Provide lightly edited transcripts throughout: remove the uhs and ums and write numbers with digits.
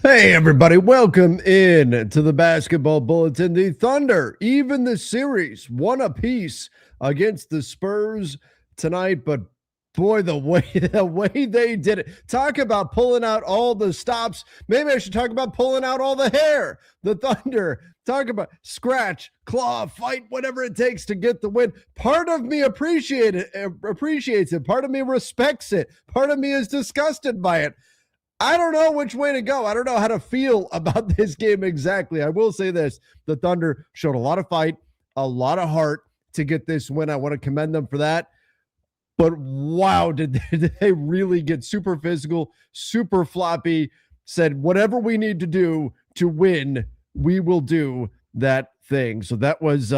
Hey, everybody, welcome in to the Basketball Bulletin. The Thunder, even the series, one apiece against the Spurs tonight. But boy, the way they did it. Talk about pulling out all the stops. Maybe I should talk about pulling out all the hair. The Thunder, talk about scratch, claw, fight, whatever it takes to get the win. Part of me appreciates it. Part of me respects it. Part of me is disgusted by it. I don't know which way to go. I don't know how to feel about this game exactly. I will say this. The Thunder showed a lot of fight, a lot of heart to get this win. I want to commend them for that. But wow, did they really get super physical, super floppy, said whatever we need to do to win, we will do that thing. So that was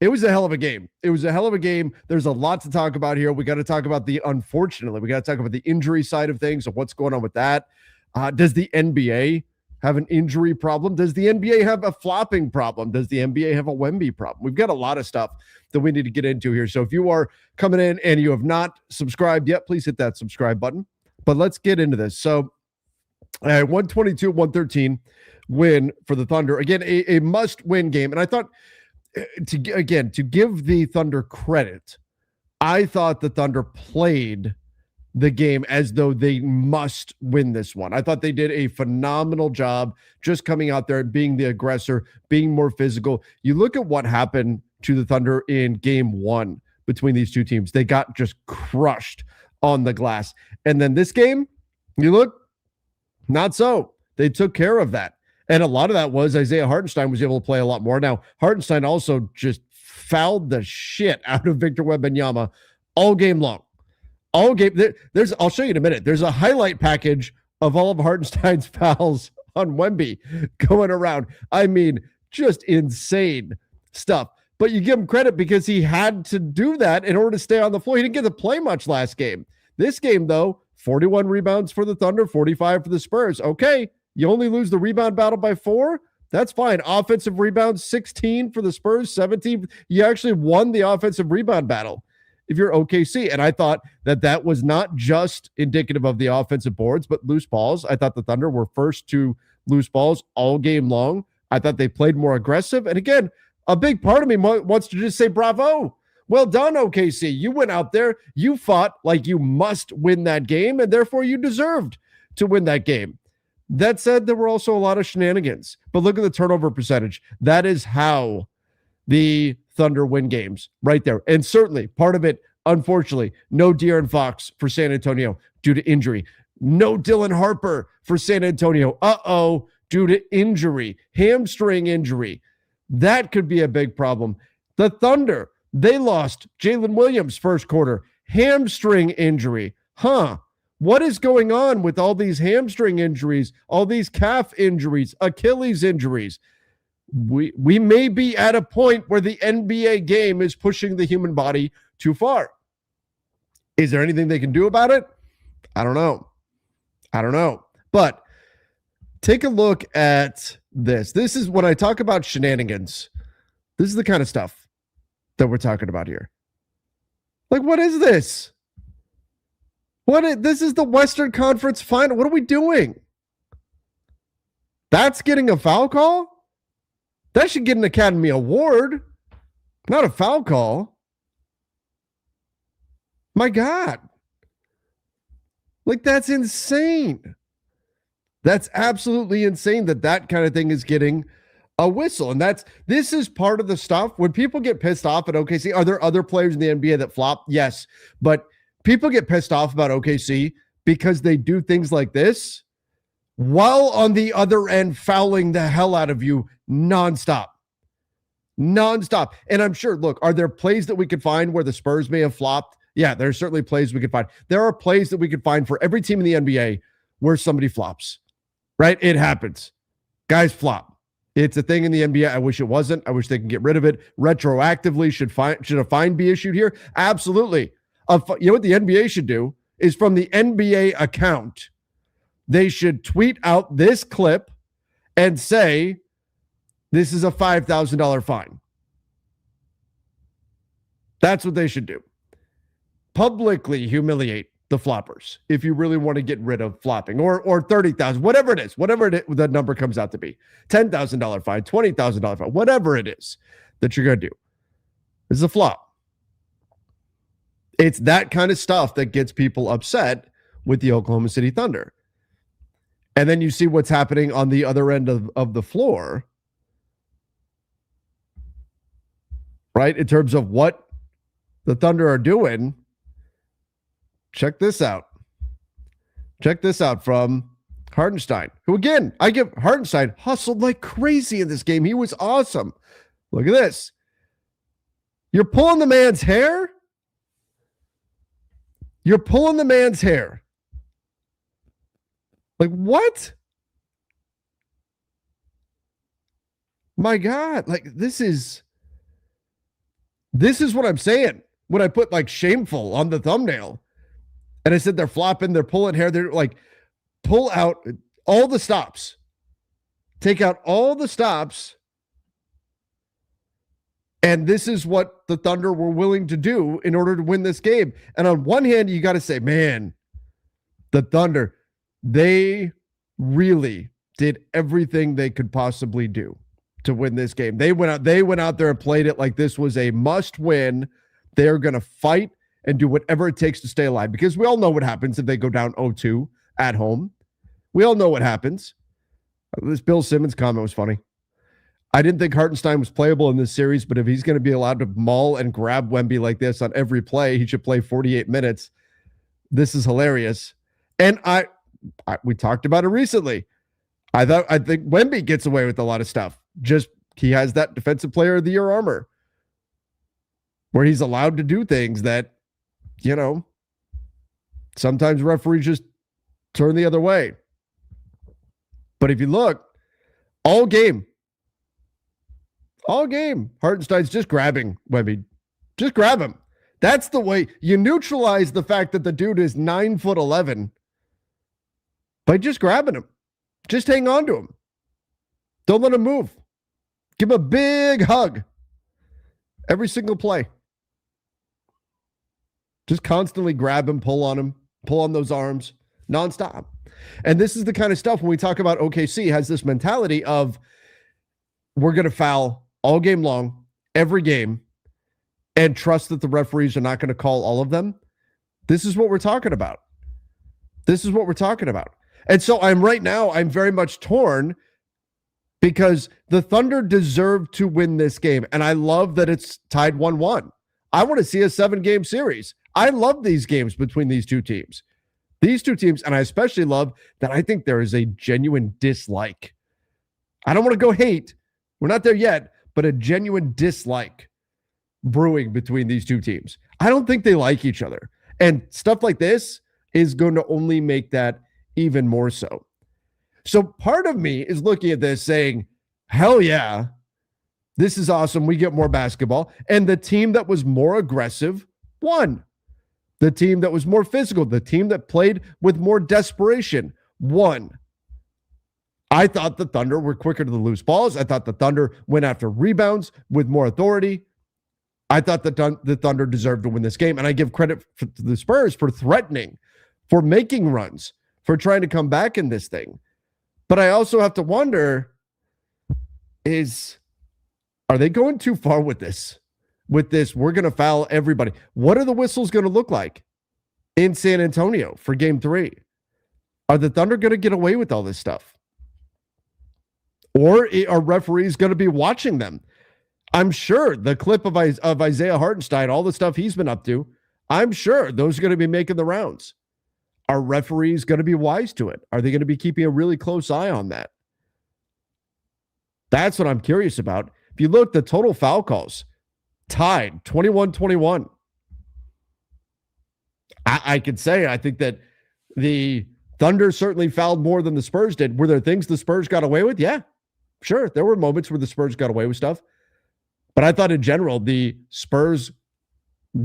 it was a hell of a game. It was a hell of a game. There's a lot to talk about here. We got to talk about we got to talk about the injury side of things and what's going on with that. Does the NBA have an injury problem? Does the NBA have a flopping problem? Does the NBA have a Wemby problem? We've got a lot of stuff that we need to get into here. So if you are coming in and you have not subscribed yet, please hit that subscribe button. But let's get into this. So 122-113 win for the Thunder. Again, a must-win game. And I thought, to give the Thunder credit, I thought the Thunder played the game as though they must win this one. I thought they did a phenomenal job just coming out there and being the aggressor, being more physical. You look at what happened to the Thunder in game one between these two teams. They got just crushed on the glass. And then this game, you look, not so. They took care of that. And a lot of that was Isaiah Hartenstein was able to play a lot more. Now, Hartenstein also just fouled the shit out of Victor Wembanyama all game long. All game. I'll show you in a minute. There's a highlight package of all of Hartenstein's fouls on Wemby going around. I mean, just insane stuff. But you give him credit because he had to do that in order to stay on the floor. He didn't get to play much last game. This game, though, 41 rebounds for the Thunder, 45 for the Spurs. Okay. You only lose the rebound battle by 4? That's fine. Offensive rebounds, 16 for the Spurs, 17. You actually won the offensive rebound battle if you're OKC. And I thought that was not just indicative of the offensive boards, but loose balls. I thought the Thunder were first to loose balls all game long. I thought they played more aggressive. And again, a big part of me wants to just say bravo. Well done, OKC. You went out there. You fought like you must win that game, and therefore you deserved to win that game. That said, there were also a lot of shenanigans. But look at the turnover percentage. That is how the Thunder win games right there. And certainly part of it, unfortunately, no De'Aaron Fox for San Antonio due to injury. No Dylan Harper for San Antonio. Due to injury, hamstring injury. That could be a big problem. The Thunder, they lost Jalen Williams first quarter. Hamstring injury. What is going on with all these hamstring injuries, all these calf injuries, Achilles injuries? We may be at a point where the NBA game is pushing the human body too far. Is there anything they can do about it? I don't know. But take a look at this. This is when I talk about shenanigans. This is the kind of stuff that we're talking about here. Like, what is this? This is the Western Conference Final. What are we doing? That's getting a foul call? That should get an Academy Award, not a foul call. My God. Like, that's insane. That's absolutely insane that kind of thing is getting a whistle. And this is part of the stuff. When people get pissed off at OKC, are there other players in the NBA that flop? Yes. But people get pissed off about OKC because they do things like this while on the other end fouling the hell out of you nonstop. And I'm sure, look, are there plays that we could find where the Spurs may have flopped? Yeah, there's certainly plays we could find. There are plays that we could find for every team in the NBA where somebody flops, right? It happens. Guys flop. It's a thing in the NBA. I wish it wasn't. I wish they can get rid of it. Retroactively, should a fine be issued here? Absolutely. You know what the NBA should do is from the NBA account, they should tweet out this clip and say, this is a $5,000 fine. That's what they should do. Publicly humiliate the floppers if you really want to get rid of flopping, or 30,000, whatever it is, the number comes out to be. $10,000 fine, $20,000 fine, whatever it is that you're going to do. This is a flop. It's that kind of stuff that gets people upset with the Oklahoma City Thunder. And then you see what's happening on the other end of the floor, right? In terms of what the Thunder are doing. Check this out. Check this out from Hartenstein, who, again, I give Hartenstein hustled like crazy in this game. He was awesome. Look at this. You're pulling the man's hair. You're pulling the man's hair. Like, what? My God. Like, this is what I'm saying when I put like shameful on the thumbnail. And I said they're flopping, they're pulling hair. They're like, pull out all the stops. Take out all the stops. And this is what the Thunder were willing to do in order to win this game. And on one hand, you got to say, man, the Thunder, they really did everything they could possibly do to win this game. They went out there and played it like this was a must win. They're going to fight and do whatever it takes to stay alive, because we all know what happens if they go down 0-2 at home. We all know what happens. This Bill Simmons comment was funny. I didn't think Hartenstein was playable in this series, but if he's going to be allowed to maul and grab Wemby like this on every play, he should play 48 minutes. This is hilarious. And we talked about it recently. I think Wemby gets away with a lot of stuff. Just he has that Defensive Player of the Year armor where he's allowed to do things that, you know, sometimes referees just turn the other way. But if you look, all game, Hartenstein's just grabbing Wemby. Just grab him. That's the way you neutralize the fact that the dude is 9'11" by just grabbing him. Just hang on to him. Don't let him move. Give him a big hug. Every single play. Just constantly grab him, pull on those arms, nonstop. And this is the kind of stuff when we talk about OKC has this mentality of we're going to foul all game long, every game, and trust that the referees are not going to call all of them. This is what we're talking about. And so I'm very much torn because the Thunder deserve to win this game. And I love that it's tied 1-1. I want to see a 7-game series. I love these games between these two teams. And I especially love that I think there is a genuine dislike. I don't want to go hate. We're not there yet, but a genuine dislike brewing between these two teams. I don't think they like each other. And stuff like this is going to only make that even more so. So part of me is looking at this saying, hell yeah, this is awesome. We get more basketball. And the team that was more aggressive won. The team that was more physical, the team that played with more desperation won. I thought the Thunder were quicker to the loose balls. I thought the Thunder went after rebounds with more authority. I thought the Thunder deserved to win this game. And I give credit to the Spurs for threatening, for making runs, for trying to come back in this thing. But I also have to wonder, are they going too far with this? With this, we're going to foul everybody. What are the whistles going to look like in San Antonio for game 3? Are the Thunder going to get away with all this stuff? Or are referees going to be watching them? I'm sure the clip of Isaiah Hartenstein, all the stuff he's been up to, I'm sure those are going to be making the rounds. Are referees going to be wise to it? Are they going to be keeping a really close eye on that? That's what I'm curious about. If you look, the total foul calls, tied 21-21. I could say I think that the Thunder certainly fouled more than the Spurs did. Were there things the Spurs got away with? Yeah, sure. There were moments where the Spurs got away with stuff. But I thought in general, the Spurs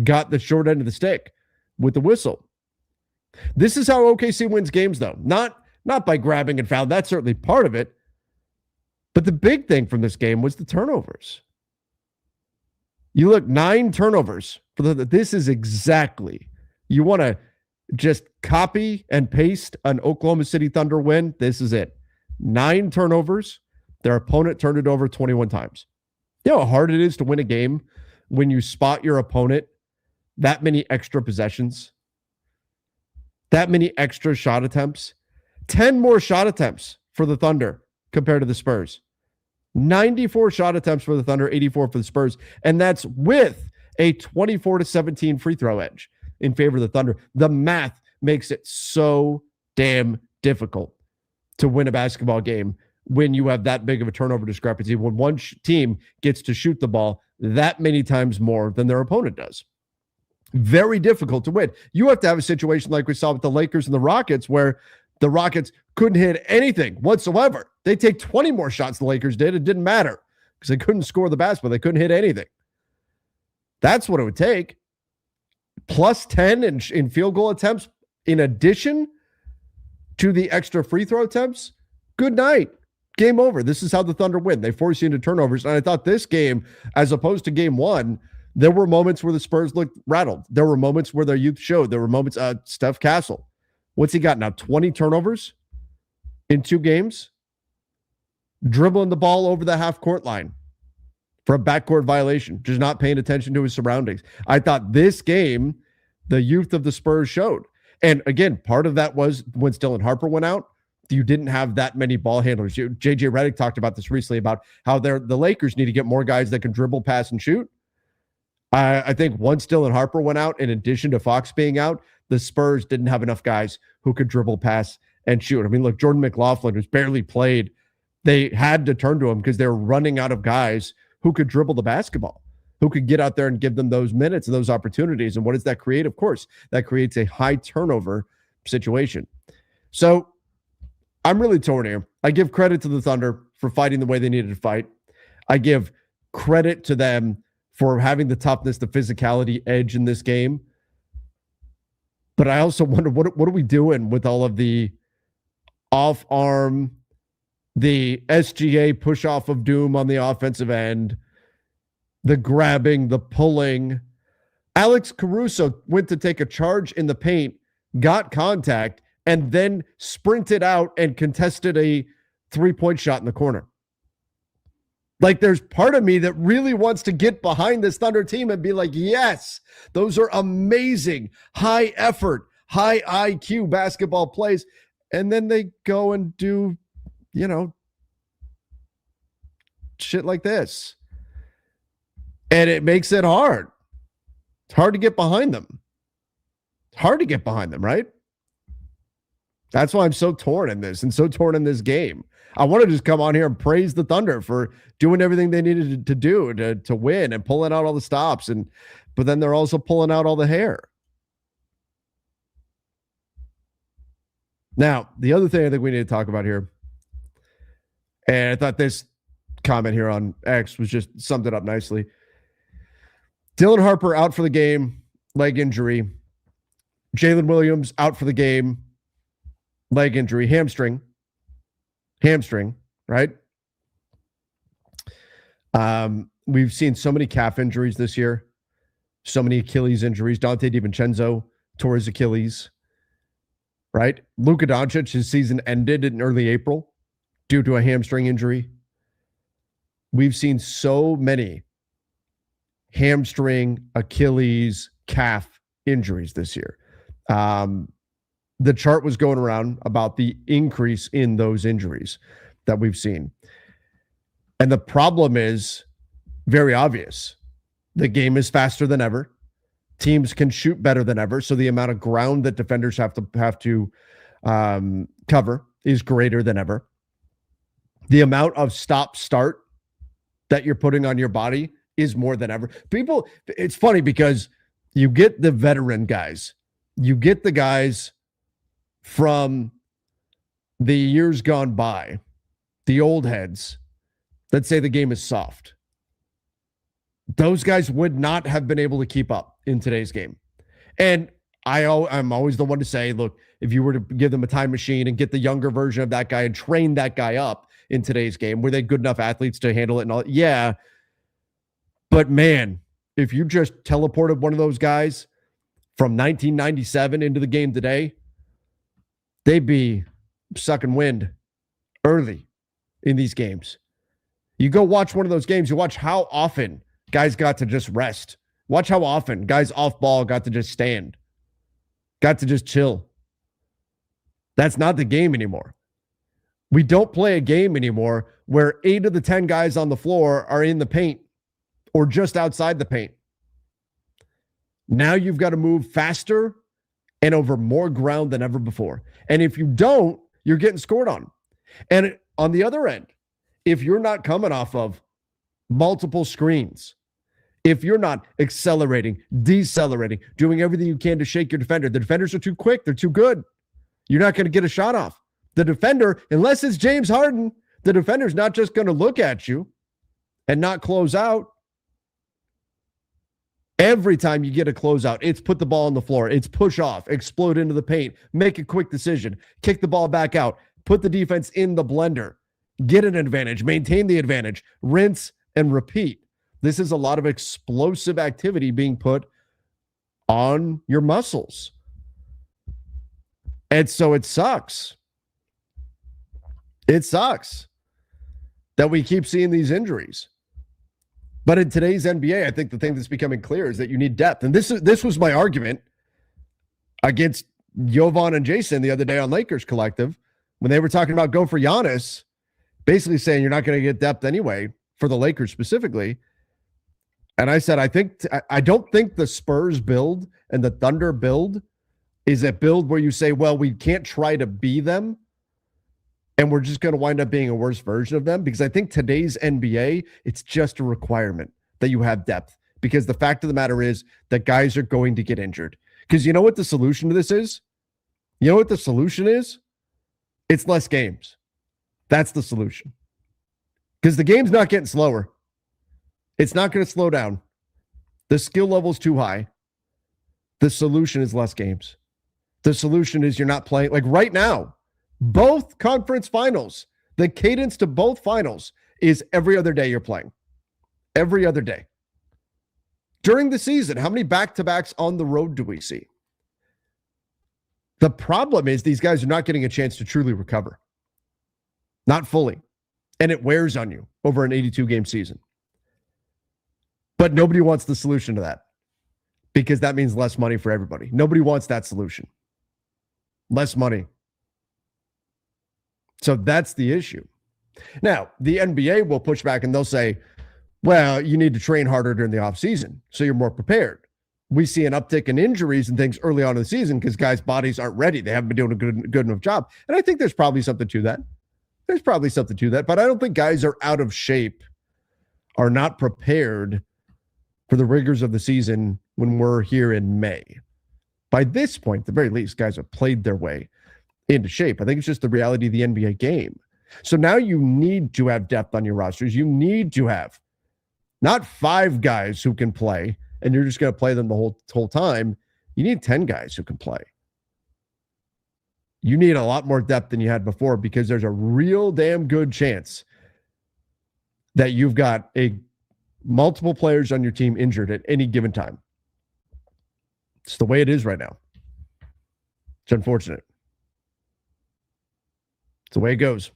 got the short end of the stick with the whistle. This is how OKC wins games, though. Not by grabbing and fouling. That's certainly part of it. But the big thing from this game was the turnovers. You look, 9 turnovers. This is exactly. You want to just copy and paste an Oklahoma City Thunder win. This is it. 9 turnovers. Their opponent turned it over 21 times. You know how hard it is to win a game when you spot your opponent that many extra possessions, that many extra shot attempts? 10 more shot attempts for the Thunder compared to the Spurs. 94 shot attempts for the Thunder, 84 for the Spurs. And that's with a 24-17 free throw edge in favor of the Thunder. The math makes it so damn difficult to win a basketball game when you have that big of a turnover discrepancy, when one team gets to shoot the ball that many times more than their opponent does. Very difficult to win. You have to have a situation like we saw with the Lakers and the Rockets, where the Rockets couldn't hit anything whatsoever. They take 20 more shots than the Lakers did. It didn't matter because they couldn't score the basketball. They couldn't hit anything. That's what it would take. Plus 10 in field goal attempts in addition to the extra free throw attempts. Good night. Game over. This is how the Thunder win. They force you into turnovers. And I thought this game, as opposed to game one, there were moments where the Spurs looked rattled. There were moments where their youth showed. There were moments, Steph Castle. What's he got now? 20 turnovers in 2 games? Dribbling the ball over the half-court line for a backcourt violation. Just not paying attention to his surroundings. I thought this game, the youth of the Spurs showed. And again, part of that was when Dylan Harper went out, you didn't have that many ball handlers. JJ Redick talked about this recently, about how the Lakers need to get more guys that can dribble, pass, and shoot. I think once Dylan Harper went out, in addition to Fox being out, the Spurs didn't have enough guys who could dribble, pass, and shoot. I mean, look, Jordan McLaughlin, who's barely played, they had to turn to him because they were running out of guys who could dribble the basketball, who could get out there and give them those minutes and those opportunities. And what does that create? Of course, that creates a high turnover situation. So I'm really torn here. I give credit to the Thunder for fighting the way they needed to fight. I give credit to them for having the toughness, the physicality edge in this game. But I also wonder, what are we doing with all of the off arm, the SGA push off of doom on the offensive end, the grabbing, the pulling? Alex Caruso went to take a charge in the paint, got contact, and then sprinted out and contested a 3-point shot in the corner. Like, there's part of me that really wants to get behind this Thunder team and be like, yes, those are amazing, high effort, high IQ basketball plays. And then they go and do, shit like this. And it makes it hard. It's hard to get behind them. It's hard to get behind them, right? That's why I'm so torn in this and so torn in this game. I want to just come on here and praise the Thunder for doing everything they needed to do to win and pulling out all the stops. But then they're also pulling out all the hair. Now, the other thing I think we need to talk about here, and I thought this comment here on X was just summed it up nicely. Dylan Harper out for the game, leg injury. Jalen Williams out for the game, leg injury, hamstring, right? We've seen so many calf injuries this year, so many Achilles injuries. Dante DiVincenzo tore his Achilles, right? Luka Doncic, his season ended in early April due to a hamstring injury. We've seen so many hamstring, Achilles, calf injuries this year. The chart was going around about the increase in those injuries that we've seen. And the problem is very obvious. The game is faster than ever. Teams can shoot better than ever. So the amount of ground that defenders have to cover is greater than ever. The amount of stop-start that you're putting on your body is more than ever. It's funny because you get the veteran guys. You get the guys from the years gone by, the old heads that say the game is soft. Those guys would not have been able to keep up in today's game. And I'm always the one to say, look, if you were to give them a time machine and get the younger version of that guy and train that guy up in today's game, were they good enough athletes to handle it and all? Yeah. But man, if you just teleported one of those guys from 1997 into the game today, they'd be sucking wind early in these games. You go watch one of those games, you watch how often guys got to just rest. Watch how often guys off ball got to just stand, got to just chill. That's not the game anymore. We don't play a game anymore where 8 of the 10 guys on the floor are in the paint or just outside the paint. Now you've got to move faster and over more ground than ever before. And if you don't, you're getting scored on. And on the other end, if you're not coming off of multiple screens, if you're not accelerating, decelerating, doing everything you can to shake your defender, the defenders are too quick, they're too good. You're not going to get a shot off. The defender, unless it's James Harden, the defender's not just going to look at you and not close out. Every time you get a closeout, it's put the ball on the floor. It's push off, explode into the paint, make a quick decision, kick the ball back out, put the defense in the blender, get an advantage, maintain the advantage, rinse and repeat. This is a lot of explosive activity being put on your muscles. And so it sucks. It sucks that we keep seeing these injuries. But in today's NBA, I think the thing that's becoming clear is that you need depth. And this was my argument against Jovan and Jason the other day on Lakers Collective when they were talking about go for Giannis, basically saying you're not going to get depth anyway for the Lakers specifically. And I said, I don't think the Spurs build and the Thunder build is a build where you say, well, we can't try to be them, and we're just going to wind up being a worse version of them. Because I think today's NBA, it's just a requirement that you have depth. Because the fact of the matter is that guys are going to get injured. Because you know what the solution to this is? You know what the solution is? It's less games. That's the solution. Because the game's not getting slower. It's not going to slow down. The skill level's too high. The solution is less games. The solution is you're not playing. Like right now, both conference finals, the cadence to both finals is every other day you're playing. Every other day. During the season, how many back-to-backs on the road do we see? The problem is these guys are not getting a chance to truly recover. Not fully. And it wears on you over an 82-game season. But nobody wants the solution to that because that means less money for everybody. Nobody wants that solution. Less money. So that's the issue. Now, the NBA will push back and they'll say, well, you need to train harder during the offseason so you're more prepared. We see an uptick in injuries and things early on in the season because guys' bodies aren't ready. They haven't been doing a good enough job. And I think there's probably something to that. There's probably something to that. But I don't think guys are out of shape, are not prepared for the rigors of the season when we're here in May. By this point, at the very least, guys have played their way into shape. I think it's just the reality of the NBA game. So now you need to have depth on your rosters. You need to have not 5 guys who can play, and you're just going to play them the whole time. You need 10 guys who can play. You need a lot more depth than you had before because there's a real damn good chance that you've got multiple players on your team injured at any given time. It's the way it is right now. It's unfortunate. It's the way it goes.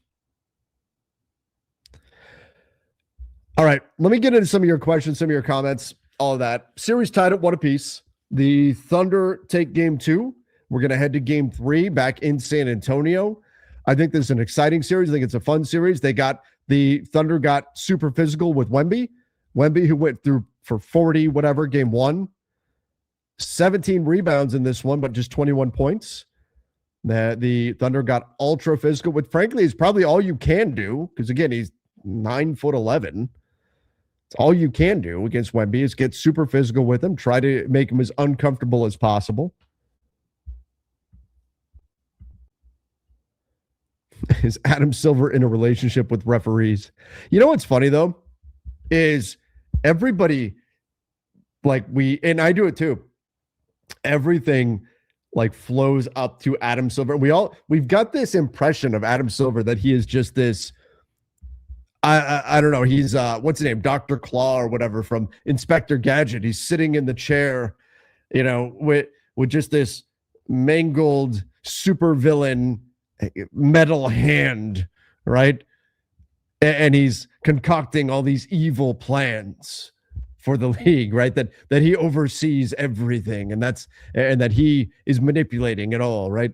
All right, let me get into some of your questions, some of your comments, all of that. Series tied at 1 apiece. The Thunder take game 2. We're going to head to game 3 back in San Antonio. I think this is an exciting series. I think it's a fun series. The Thunder got super physical with Wemby. Wemby, who went through for 40, whatever, game 1. 17 rebounds in this one, but just 21 points. The Thunder got ultra physical, which frankly is probably all you can do. Because again, he's 9'11". It's all you can do against Wemby is get super physical with him. Try to make him as uncomfortable as possible. Is Adam Silver in a relationship with referees? You know what's funny though? Is everybody and I do it too. Everything flows up to Adam Silver. We've got this impression of Adam Silver that he is just this, I don't know. He's what's his name? Dr. Claw or whatever from Inspector Gadget. He's sitting in the chair, with with just this mangled supervillain metal hand, right? And he's concocting all these evil plans for the league, right? That he oversees everything, and that he is manipulating it all, right?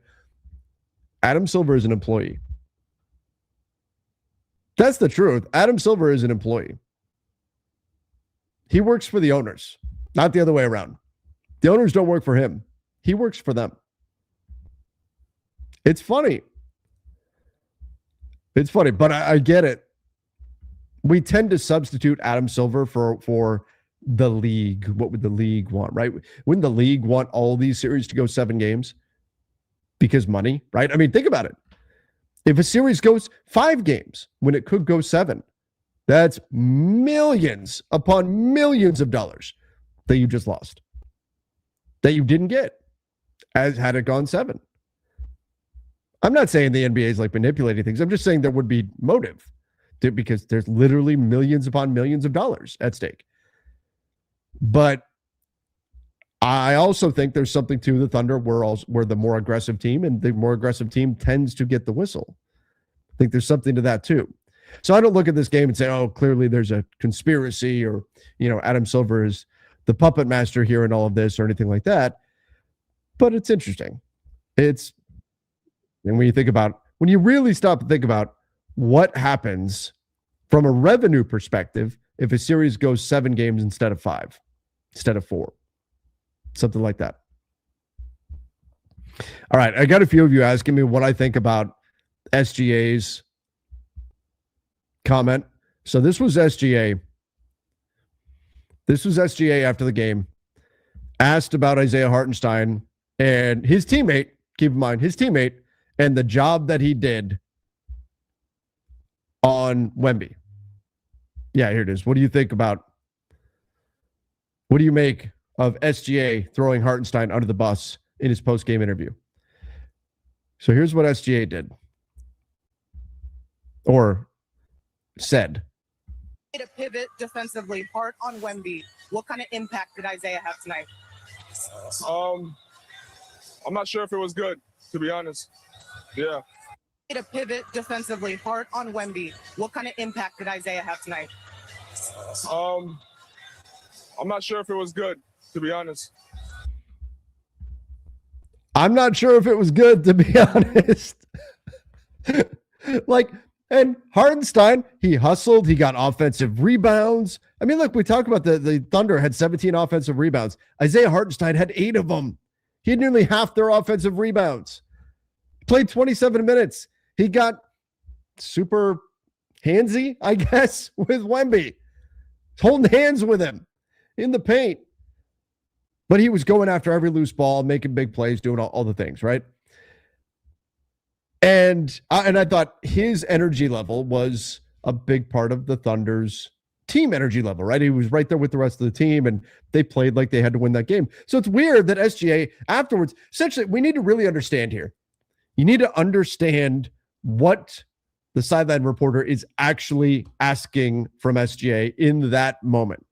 Adam Silver is an employee. That's the truth. Adam Silver is an employee. He works for the owners, not the other way around. The owners don't work for him. He works for them. It's funny. It's funny, but I get it. We tend to substitute Adam Silver for the league. What would the league want, right? Wouldn't the league want all these series to go 7 games? Because money, right? I mean, think about it. If a series goes 5 games when it could go 7, that's millions upon millions of dollars that you just lost, that you didn't get as had it gone 7. I'm not saying the NBA is like manipulating things. I'm just saying there would be motive because there's literally millions upon millions of dollars at stake. But I also think there's something to the Thunder. We're the more aggressive team, and the more aggressive team tends to get the whistle. I think there's something to that too. So I don't look at this game and say, oh, clearly there's a conspiracy, or, Adam Silver is the puppet master here in all of this, or anything like that. But it's interesting. And when you really stop and think about what happens from a revenue perspective if a series goes 7 games instead of 5, instead of 4, something like that. All right, I got a few of you asking me what I think about SGA's comment. So this was SGA. This was SGA after the game, asked about Isaiah Hartenstein and his teammate. Keep in mind, his teammate and the job that he did on Wemby. Yeah, here it is. What do you make of SGA throwing Hartenstein under the bus in his post-game interview? So here's what SGA did. Or said. To pivot defensively, hard on Wemby. What kind of impact did Isaiah have tonight? I'm not sure if it was good, to be honest. Yeah. To pivot defensively, hard on Wemby. What kind of impact did Isaiah have tonight? I'm not sure if it was good, to be honest. I'm not sure if it was good, to be honest. And Hartenstein, he hustled. He got offensive rebounds. I mean, look, we talk about the Thunder had 17 offensive rebounds. Isaiah Hartenstein had 8 of them. He had nearly half their offensive rebounds. Played 27 minutes. He got super handsy, I guess, with Wemby. Holding hands with him in the paint. But he was going after every loose ball, making big plays, doing all the things, right? And I thought his energy level was a big part of the Thunder's team energy level, right? He was right there with the rest of the team, and they played like they had to win that game. So it's weird that SGA afterwards, essentially, we need to really understand here. You need to understand what the sideline reporter is actually asking from SGA in that moment,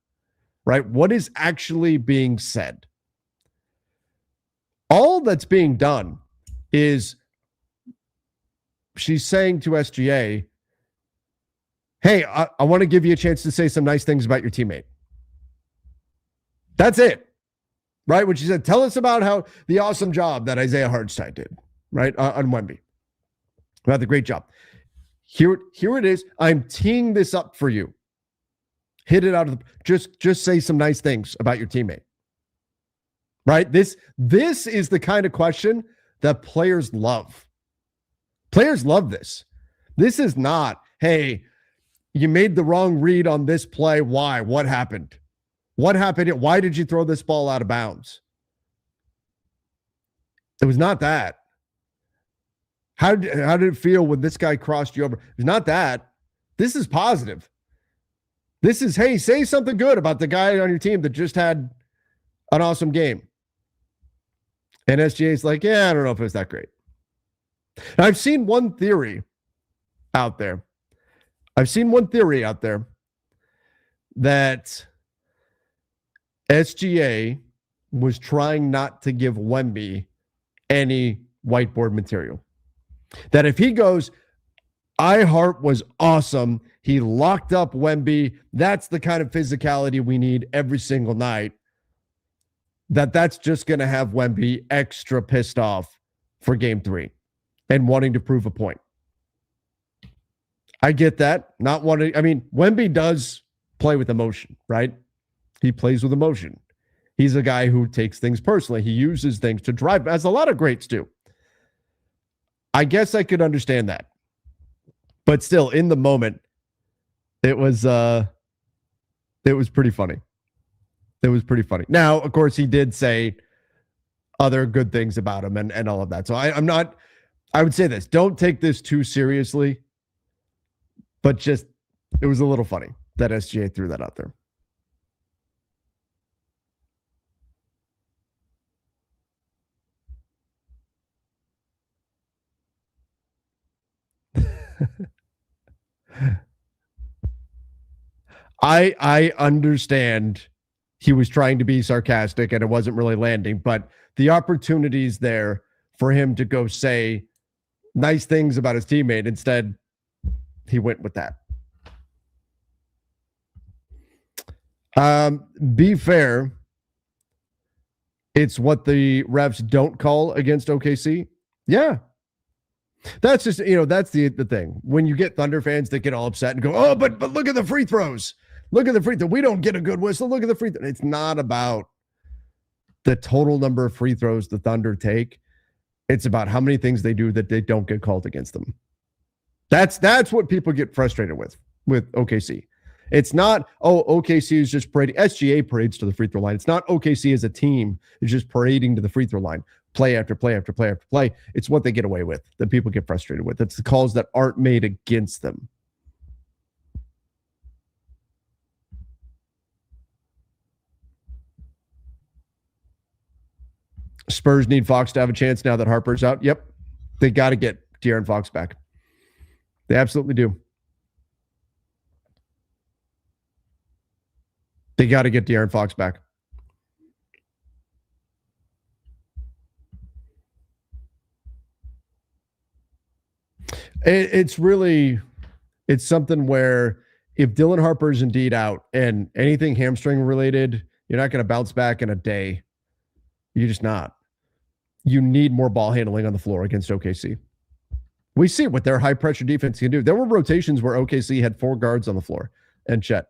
right? What is actually being said? All that's being done is she's saying to SGA, hey, I want to give you a chance to say some nice things about your teammate. That's it, right? When she said, tell us about how the awesome job that Isaiah Hartenstein did, right, on Wemby. About the great job. Here it is. I'm teeing this up for you. Hit it out of the, just say some nice things about your teammate. Right? This is the kind of question that players love. Players love this. This is not, hey, you made the wrong read on this play. Why? What happened? What happened? Why did you throw this ball out of bounds? It was not that. How did it feel when this guy crossed you over? It's not that. This is positive. This is, hey, say something good about the guy on your team that just had an awesome game. And SGA's like, yeah, I don't know if it was that great. And I've seen one theory out there. That SGA was trying not to give Wemby any whiteboard material. That if he goes, Hart was awesome, he locked up Wemby, that's the kind of physicality we need every single night, that's just going to have Wemby extra pissed off for game 3 and wanting to prove a point. I get that. Not wanting, Wemby does play with emotion, right? He plays with emotion. He's a guy who takes things personally. He uses things to drive, as a lot of greats do. I guess I could understand that. But still, in the moment, it was pretty funny. It was pretty funny. Now, of course, he did say other good things about him and all of that. So I would say this, don't take this too seriously, but just, it was a little funny that SGA threw that out there. I understand he was trying to be sarcastic and it wasn't really landing, but the opportunities there for him to go say nice things about his teammate, instead he went with that. Be fair, it's what the refs don't call against OKC. Yeah. That's just, that's the thing. When you get Thunder fans that get all upset and go, oh, but look at the free throws. Look at the free throw. We don't get a good whistle. Look at the free throw. It's not about the total number of free throws the Thunder take. It's about how many things they do that they don't get called against them. That's what people get frustrated with OKC. It's not, OKC is just parading. SGA parades to the free throw line. It's not OKC as a team is just parading to the free throw line. Play after play after play after play. It's what they get away with that people get frustrated with. It's the calls that aren't made against them. Spurs need Fox to have a chance now that Harper's out. Yep. They got to get De'Aaron Fox back. They absolutely do. They got to get De'Aaron Fox back. It's something where if Dylan Harper is indeed out and anything hamstring related, you're not going to bounce back in a day. You're just not. You need more ball handling on the floor against OKC. We see what their high pressure defense can do. There were rotations where OKC had 4 guards on the floor and Chet.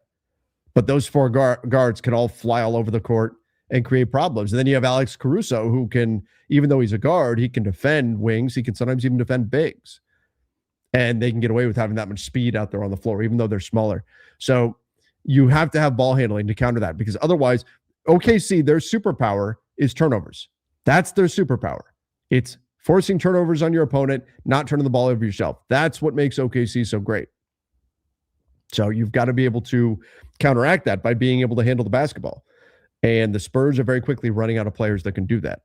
But those 4 guards can all fly all over the court and create problems. And then you have Alex Caruso, who can, even though he's a guard, he can defend wings. He can sometimes even defend bigs. And they can get away with having that much speed out there on the floor, even though they're smaller. So you have to have ball handling to counter that, because otherwise, OKC, their superpower is turnovers. That's their superpower. It's forcing turnovers on your opponent, not turning the ball over yourself. That's what makes OKC so great. So you've got to be able to counteract that by being able to handle the basketball. And the Spurs are very quickly running out of players that can do that.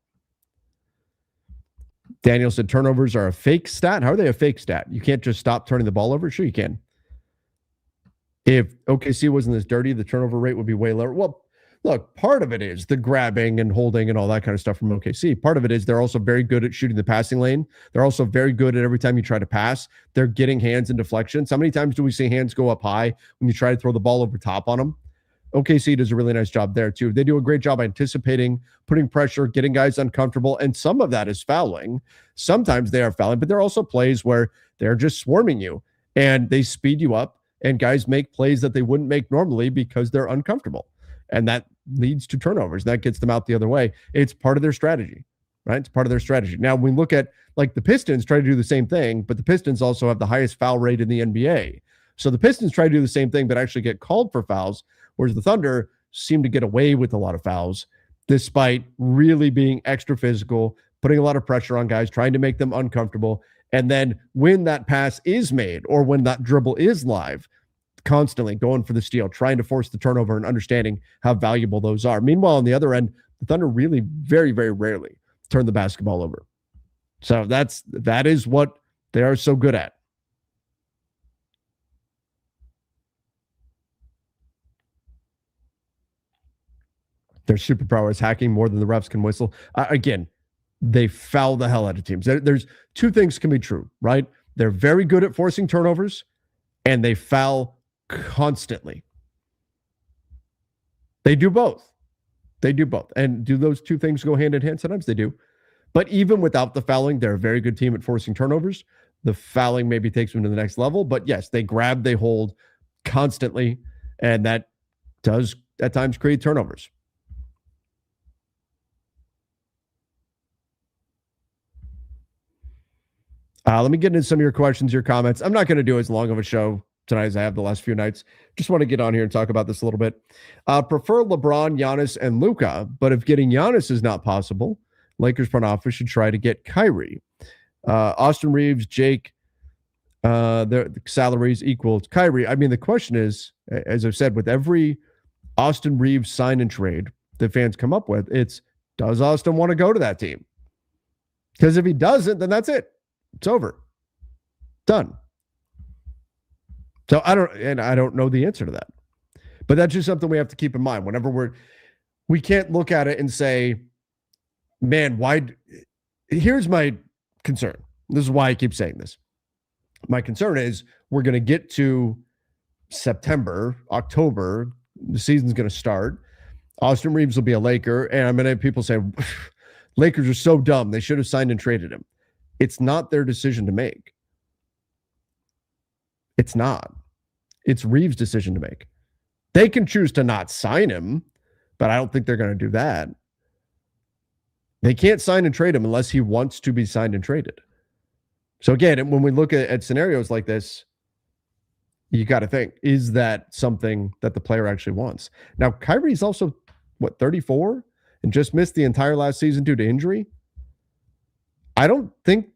Daniel said turnovers are a fake stat. How are they a fake stat? You can't just stop turning the ball over? Sure you can. If OKC wasn't this dirty, the turnover rate would be way lower. Well, look, part of it is the grabbing and holding and all that kind of stuff from OKC. Part of it is they're also very good at shooting the passing lane. They're also very good at every time you try to pass, they're getting hands and deflections. How many times do we see hands go up high when you try to throw the ball over top on them? OKC does a really nice job there too. They do a great job anticipating, putting pressure, getting guys uncomfortable, and some of that is fouling. Sometimes they are fouling, but there are also plays where they're just swarming you and they speed you up, and guys make plays that they wouldn't make normally because they're uncomfortable. And that leads to turnovers. That gets them out the other way. It's part of their strategy, right? It's part of their strategy. Now, when we look at like the Pistons try to do the same thing, but the Pistons also have the highest foul rate in the NBA. So the Pistons try to do the same thing, but actually get called for fouls, whereas the Thunder seem to get away with a lot of fouls, despite really being extra physical, putting a lot of pressure on guys, trying to make them uncomfortable. And then when that pass is made or when that dribble is live, constantly going for the steal, trying to force the turnover and understanding how valuable those are. Meanwhile, on the other end, the Thunder really very, very rarely turn the basketball over. So that is what they are so good at. Their superpower is hacking more than the refs can whistle. Again, they foul the hell out of teams. There's two things can be true, right? They're very good at forcing turnovers, and they foul constantly. They do both. They do both. And do those two things go hand in hand? Sometimes they do. But even without the fouling, they're a very good team at forcing turnovers. The fouling maybe takes them to the next level. But yes, they grab, they hold constantly, and that does at times create turnovers. Let me get into some of your questions, your comments. I'm not going to do as long of a show tonight as I have the last few nights. Just want to get on here and talk about this a little bit. Prefer LeBron, Giannis, and Luka, but if getting Giannis is not possible, Lakers front office should try to get Kyrie. Austin Reeves, Jake, their salaries equal to Kyrie. I mean, the question is, as I've said, with every Austin Reeves sign and trade that fans come up with, it's, does Austin want to go to that team? Because if he doesn't, then that's it. It's over. Done. So I don't know the answer to that. But that's just something we have to keep in mind. Whenever we can't look at it and say, man, here's my concern. This is why I keep saying this. My concern is we're going to get to September, October, the season's going to start. Austin Reeves will be a Laker, and I'm going to have people say, Lakers are so dumb. They should have signed and traded him. It's not their decision to make. It's not. It's Reeves' decision to make. They can choose to not sign him, but I don't think they're going to do that. They can't sign and trade him unless he wants to be signed and traded. So again, when we look at scenarios like this, you got to think, is that something that the player actually wants? Now, Kyrie's also, 34? And just missed the entire last season due to injury? I don't think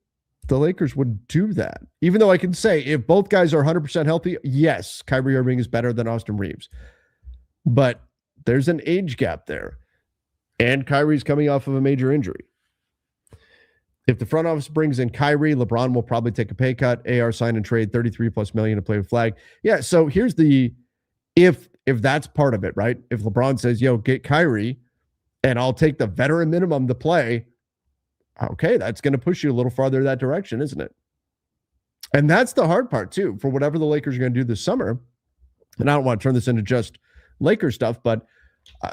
the Lakers would do that. Even though I can say if both guys are 100% healthy, yes, Kyrie Irving is better than Austin Reeves. But there's an age gap there. And Kyrie's coming off of a major injury. If the front office brings in Kyrie, LeBron will probably take a pay cut. AR sign and trade $33+ million to play with flag. Yeah, so here's the if that's part of it, right? If LeBron says, yo, get Kyrie, and I'll take the veteran minimum to play, okay, that's going to push you a little farther that direction, isn't it? And that's the hard part, too, for whatever the Lakers are going to do this summer. And I don't want to turn this into just Lakers stuff, but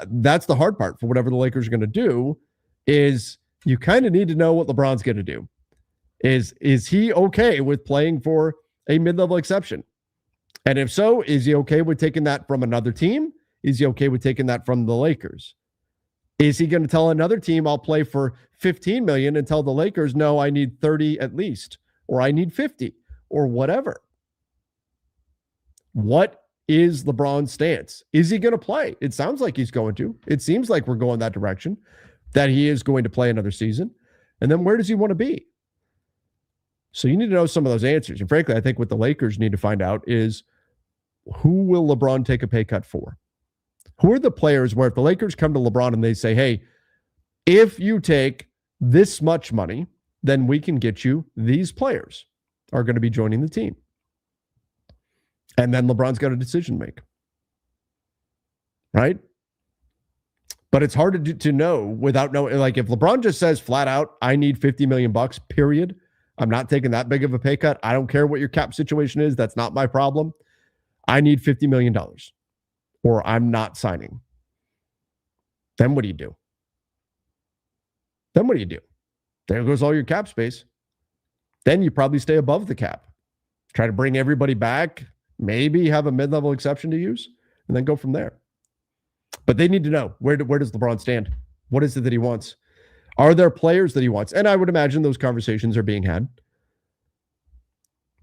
that's the hard part for whatever the Lakers are going to do is you kind of need to know what LeBron's going to do. Is he okay with playing for a mid-level exception? And if so, is he okay with taking that from another team? Is he okay with taking that from the Lakers? Is he going to tell another team I'll play for $15 million and tell the Lakers, no, I need 30 at least, or I need 50 or whatever? What is LeBron's stance? Is he going to play? It sounds like he's going to. It seems like we're going that direction, that he is going to play another season. And then where does he want to be? So you need to know some of those answers. And frankly, I think what the Lakers need to find out is who will LeBron take a pay cut for? Who are the players where if the Lakers come to LeBron and they say, hey, if you take this much money, then we can get you these players are going to be joining the team. And then LeBron's got a decision to make. Right? But it's hard to know without knowing. Like if LeBron just says flat out, I need $50 million, period. I'm not taking that big of a pay cut. I don't care what your cap situation is. That's not my problem. I need $50 million or I'm not signing. Then what do you do? Then what do you do? There goes all your cap space. Then you probably stay above the cap. Try to bring everybody back. Maybe have a mid-level exception to use and then go from there. But they need to know where does LeBron stand? What is it that he wants? Are there players that he wants? And I would imagine those conversations are being had.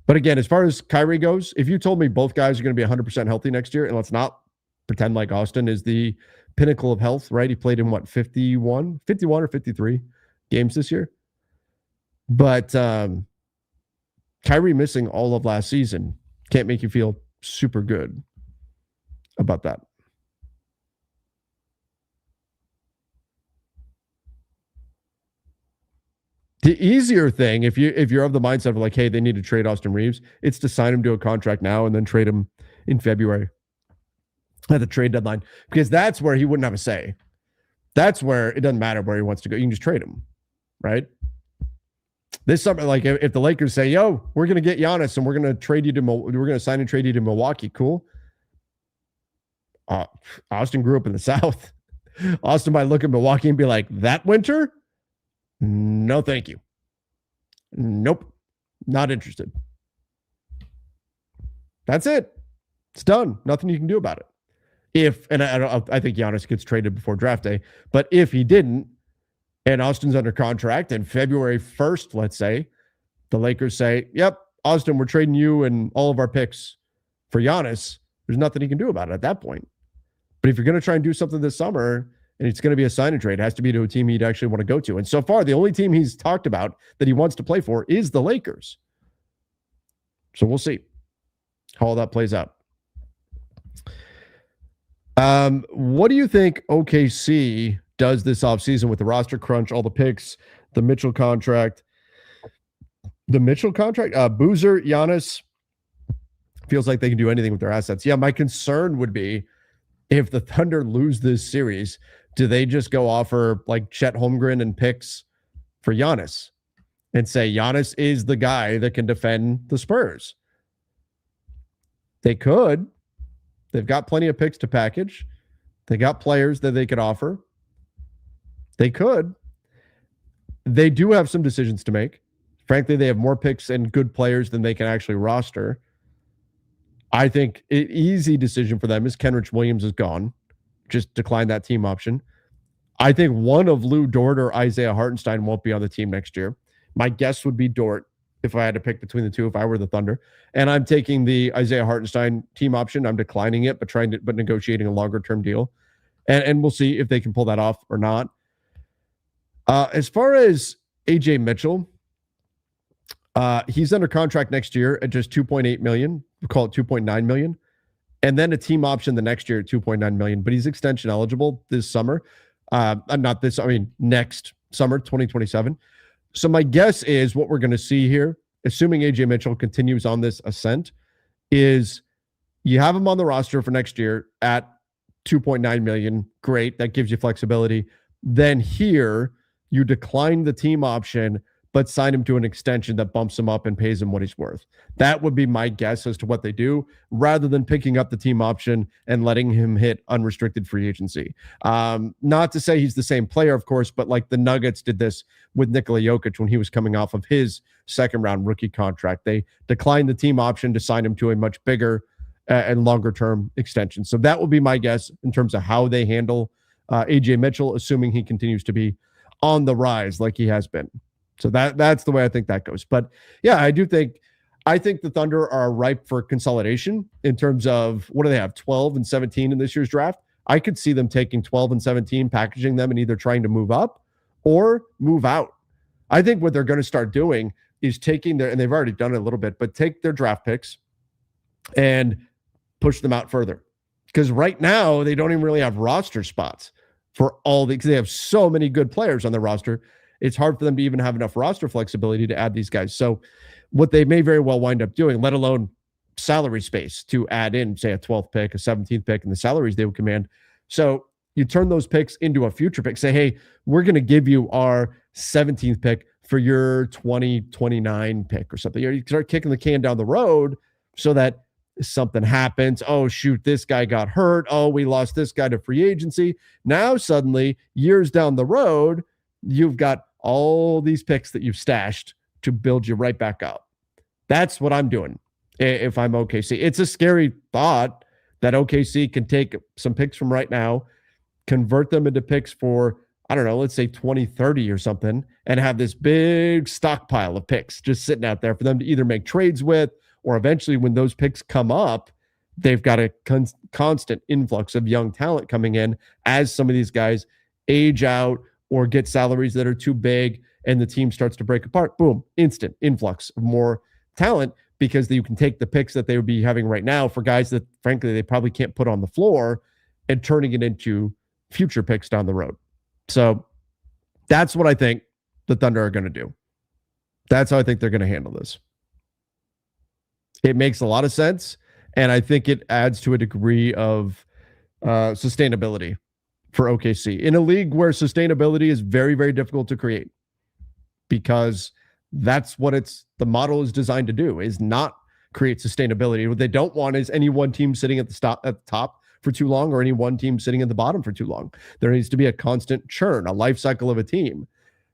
But again, as far as Kyrie goes, if you told me both guys are going to be 100% healthy next year, and let's not pretend like Austin is the pinnacle of health, right? He played in 51 or 53 games this year. But Kyrie missing all of last season can't make you feel super good about that. The easier thing, if you're of the mindset of like, hey, they need to trade Austin Reeves, it's to sign him to a contract now and then trade him in February at the trade deadline, because that's where he wouldn't have a say, That's where it doesn't matter where he wants to go. You can just trade him, right? This summer, like if the Lakers say, "Yo, we're going to get Giannis and we're going to sign and trade you to Milwaukee," cool. Austin grew up in the South. Austin might look at Milwaukee and be like, "That winter, no, thank you. Nope, not interested." That's it. It's done. Nothing you can do about it. I think Giannis gets traded before draft day, but if he didn't, and Austin's under contract, and February 1st, let's say, the Lakers say, "Yep, Austin, we're trading you and all of our picks for Giannis," there's nothing he can do about it at that point. But if you're going to try and do something this summer, and it's going to be a sign and trade, it has to be to a team he'd actually want to go to. And so far, the only team he's talked about that he wants to play for is the Lakers. So we'll see how all that plays out. What do you think OKC does this offseason with the roster crunch, all the picks, the Mitchell contract? Boozer, Giannis, feels like they can do anything with their assets. Yeah, my concern would be if the Thunder lose this series, do they just go offer like Chet Holmgren and picks for Giannis and say Giannis is the guy that can defend the Spurs? They could. They've got plenty of picks to package. They got players that they could offer. They could. They do have some decisions to make. Frankly, they have more picks and good players than they can actually roster. I think an easy decision for them is Kenrich Williams is gone. Just decline that team option. I think one of Lou Dort or Isaiah Hartenstein won't be on the team next year. My guess would be Dort if I had to pick between the two, if I were the Thunder. And I'm taking the Isaiah Hartenstein team option. I'm declining it, but negotiating a longer term deal. And we'll see if they can pull that off or not. As far as AJ Mitchell, he's under contract next year at just $2.8 million. We'll call it $2.9 million. And then a team option the next year at $2.9 million. But he's extension eligible this summer. Next summer, 2027. So my guess is what we're going to see here, assuming AJ Mitchell continues on this ascent, is you have him on the roster for next year at $2.9 million. Great. That gives you flexibility. Then here you decline the team option, but sign him to an extension that bumps him up and pays him what he's worth. That would be my guess as to what they do, rather than picking up the team option and letting him hit unrestricted free agency. Not to say he's the same player, of course, but like the Nuggets did this with Nikola Jokic when he was coming off of his second-round rookie contract. They declined the team option to sign him to a much bigger and longer-term extension. So that will be my guess in terms of how they handle AJ Mitchell, assuming he continues to be on the rise like he has been. So that's the way I think that goes. But yeah, I think the Thunder are ripe for consolidation in terms of, what do they have, 12 and 17 in this year's draft? I could see them taking 12 and 17, packaging them, and either trying to move up or move out. I think what they're going to start doing is taking and they've already done it a little bit, but take their draft picks and push them out further. Because right now, they don't even really have roster spots for all because they have so many good players on their roster. It's hard for them to even have enough roster flexibility to add these guys. So what they may very well wind up doing, let alone salary space to add in, say, a 12th pick, a 17th pick, and the salaries they would command. So you turn those picks into a future pick. Say, hey, we're going to give you our 17th pick for your 2029 pick or something. You start kicking the can down the road so that something happens. Oh, shoot, this guy got hurt. Oh, we lost this guy to free agency. Now, suddenly, years down the road, you've got all these picks that you've stashed to build you right back up. That's what I'm doing if I'm OKC. It's a scary thought that OKC can take some picks from right now, convert them into picks for, I don't know, let's say 2030 or something, and have this big stockpile of picks just sitting out there for them to either make trades with, or eventually when those picks come up, they've got a constant influx of young talent coming in as some of these guys age out or get salaries that are too big and the team starts to break apart. Boom, instant influx of more talent, because you can take the picks that they would be having right now for guys that, frankly, they probably can't put on the floor and turning it into future picks down the road. So that's what I think the Thunder are going to do. That's how I think they're going to handle this. It makes a lot of sense, and I think it adds to a degree of sustainability for OKC in a league where sustainability is very, very difficult to create, because that's what the model is designed to do, is not create sustainability. What they don't want is any one team sitting at the top for too long, or any one team sitting at the bottom for too long. There needs to be a constant churn, a life cycle of a team.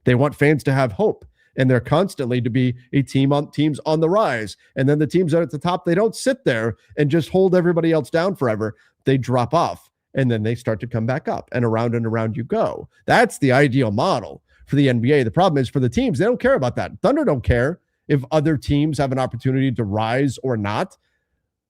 They want fans to have hope, and they're constantly to be a teams on the rise. And then the teams that are at the top, they don't sit there and just hold everybody else down forever. They drop off, and then they start to come back up, and around you go. That's the ideal model for the NBA. The problem is for the teams, they don't care about that. Thunder don't care if other teams have an opportunity to rise or not.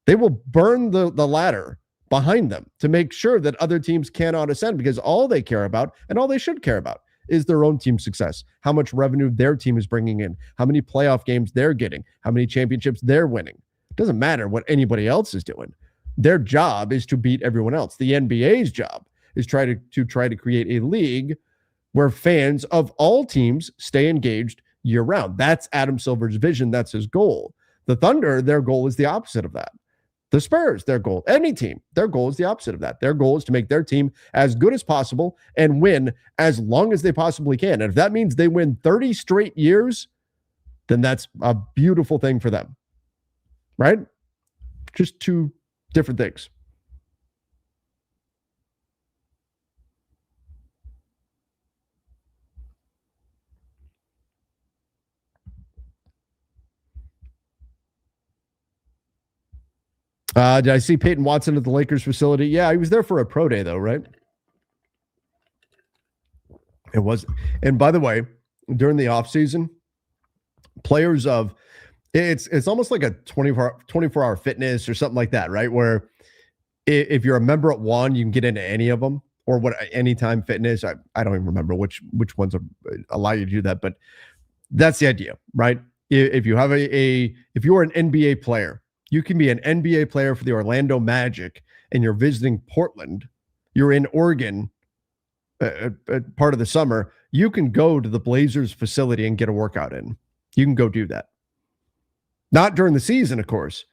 They will burn the ladder behind them to make sure that other teams cannot ascend, because all they care about, and all they should care about, is their own team success, how much revenue their team is bringing in, how many playoff games they're getting, how many championships they're winning. It doesn't matter what anybody else is doing. Their job is to beat everyone else. The NBA's job is try to create a league where fans of all teams stay engaged year round. That's Adam Silver's vision. That's his goal. The Thunder, their goal is the opposite of that. The Spurs, their goal, any team, their goal is the opposite of that. Their goal is to make their team as good as possible and win as long as they possibly can. And if that means they win 30 straight years, then that's a beautiful thing for them, right? Just two different things. Did I see Peyton Watson at the Lakers facility? Yeah, he was there for a pro day, though, right? It was. And by the way, during the offseason, players of it's almost like a 24-hour fitness or something like that, right? Where if you're a member at one, you can get into any of them, or what Anytime Fitness. I don't even remember which ones allow you to do that, but that's the idea, right? If you have if you're an NBA player, you can be an NBA player for the Orlando Magic, and you're visiting Portland. You're in Oregon part of the summer. You can go to the Blazers facility and get a workout in. You can go do that. Not during the season, of course,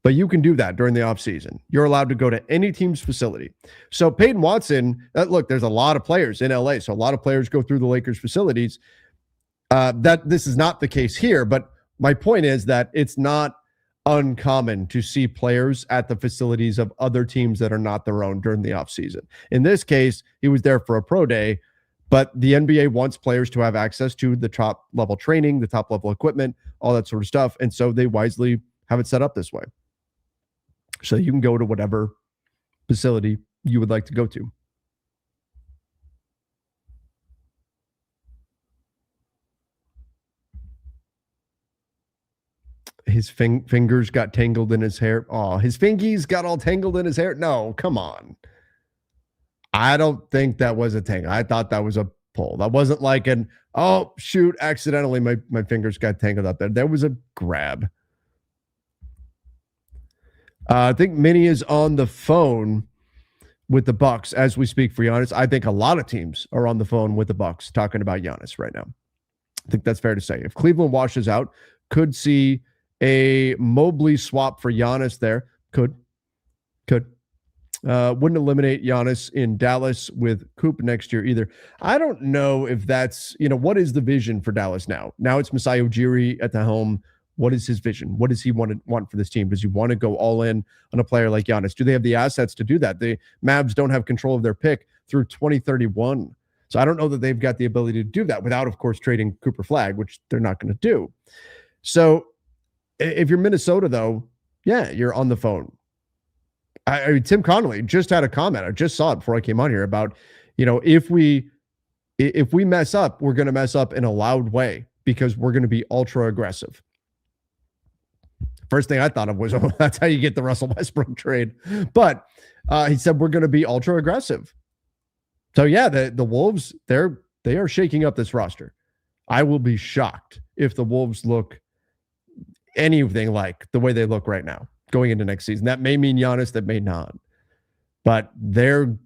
but you can do that during the offseason. You're allowed to go to any team's facility. So Peyton Watson, look, there's a lot of players in LA, so a lot of players go through the Lakers facilities. That this is not the case here, but my point is that it's not uncommon to see players at the facilities of other teams that are not their own during the offseason. In this case, he was there for a pro day, but the NBA wants players to have access to the top level training, the top level equipment, all that sort of stuff. And so they wisely have it set up this way. So you can go to whatever facility you would like to go to. His fingers got tangled in his hair. Oh, his fingies got all tangled in his hair. No, come on. I don't think that was a tangle. I thought that was a pull. That wasn't like oh, shoot, accidentally my fingers got tangled up there. There was a grab. I think Minnie is on the phone with the Bucks as we speak for Giannis. I think a lot of teams are on the phone with the Bucks talking about Giannis right now. I think that's fair to say. If Cleveland washes out, could see a Mobley swap for Giannis there. Could. Wouldn't eliminate Giannis in Dallas with Coop next year either. I don't know if that's, what is the vision for Dallas now? Now it's Masai Ujiri at the helm. What is his vision? What does he want for this team? Does he want to go all in on a player like Giannis? Do they have the assets to do that? The Mavs don't have control of their pick through 2031. So I don't know that they've got the ability to do that without, of course, trading Cooper Flagg, which they're not going to do. So if you're Minnesota, though, yeah, you're on the phone. I mean, Tim Connolly just had a comment. I just saw it before I came on here about, if we mess up, we're going to mess up in a loud way because we're going to be ultra aggressive. First thing I thought of was, that's how you get the Russell Westbrook trade. But he said, we're going to be ultra aggressive. So yeah, the Wolves, they are shaking up this roster. I will be shocked if the Wolves look anything like the way they look right now going into next season. That may mean Giannis, that may not. But there's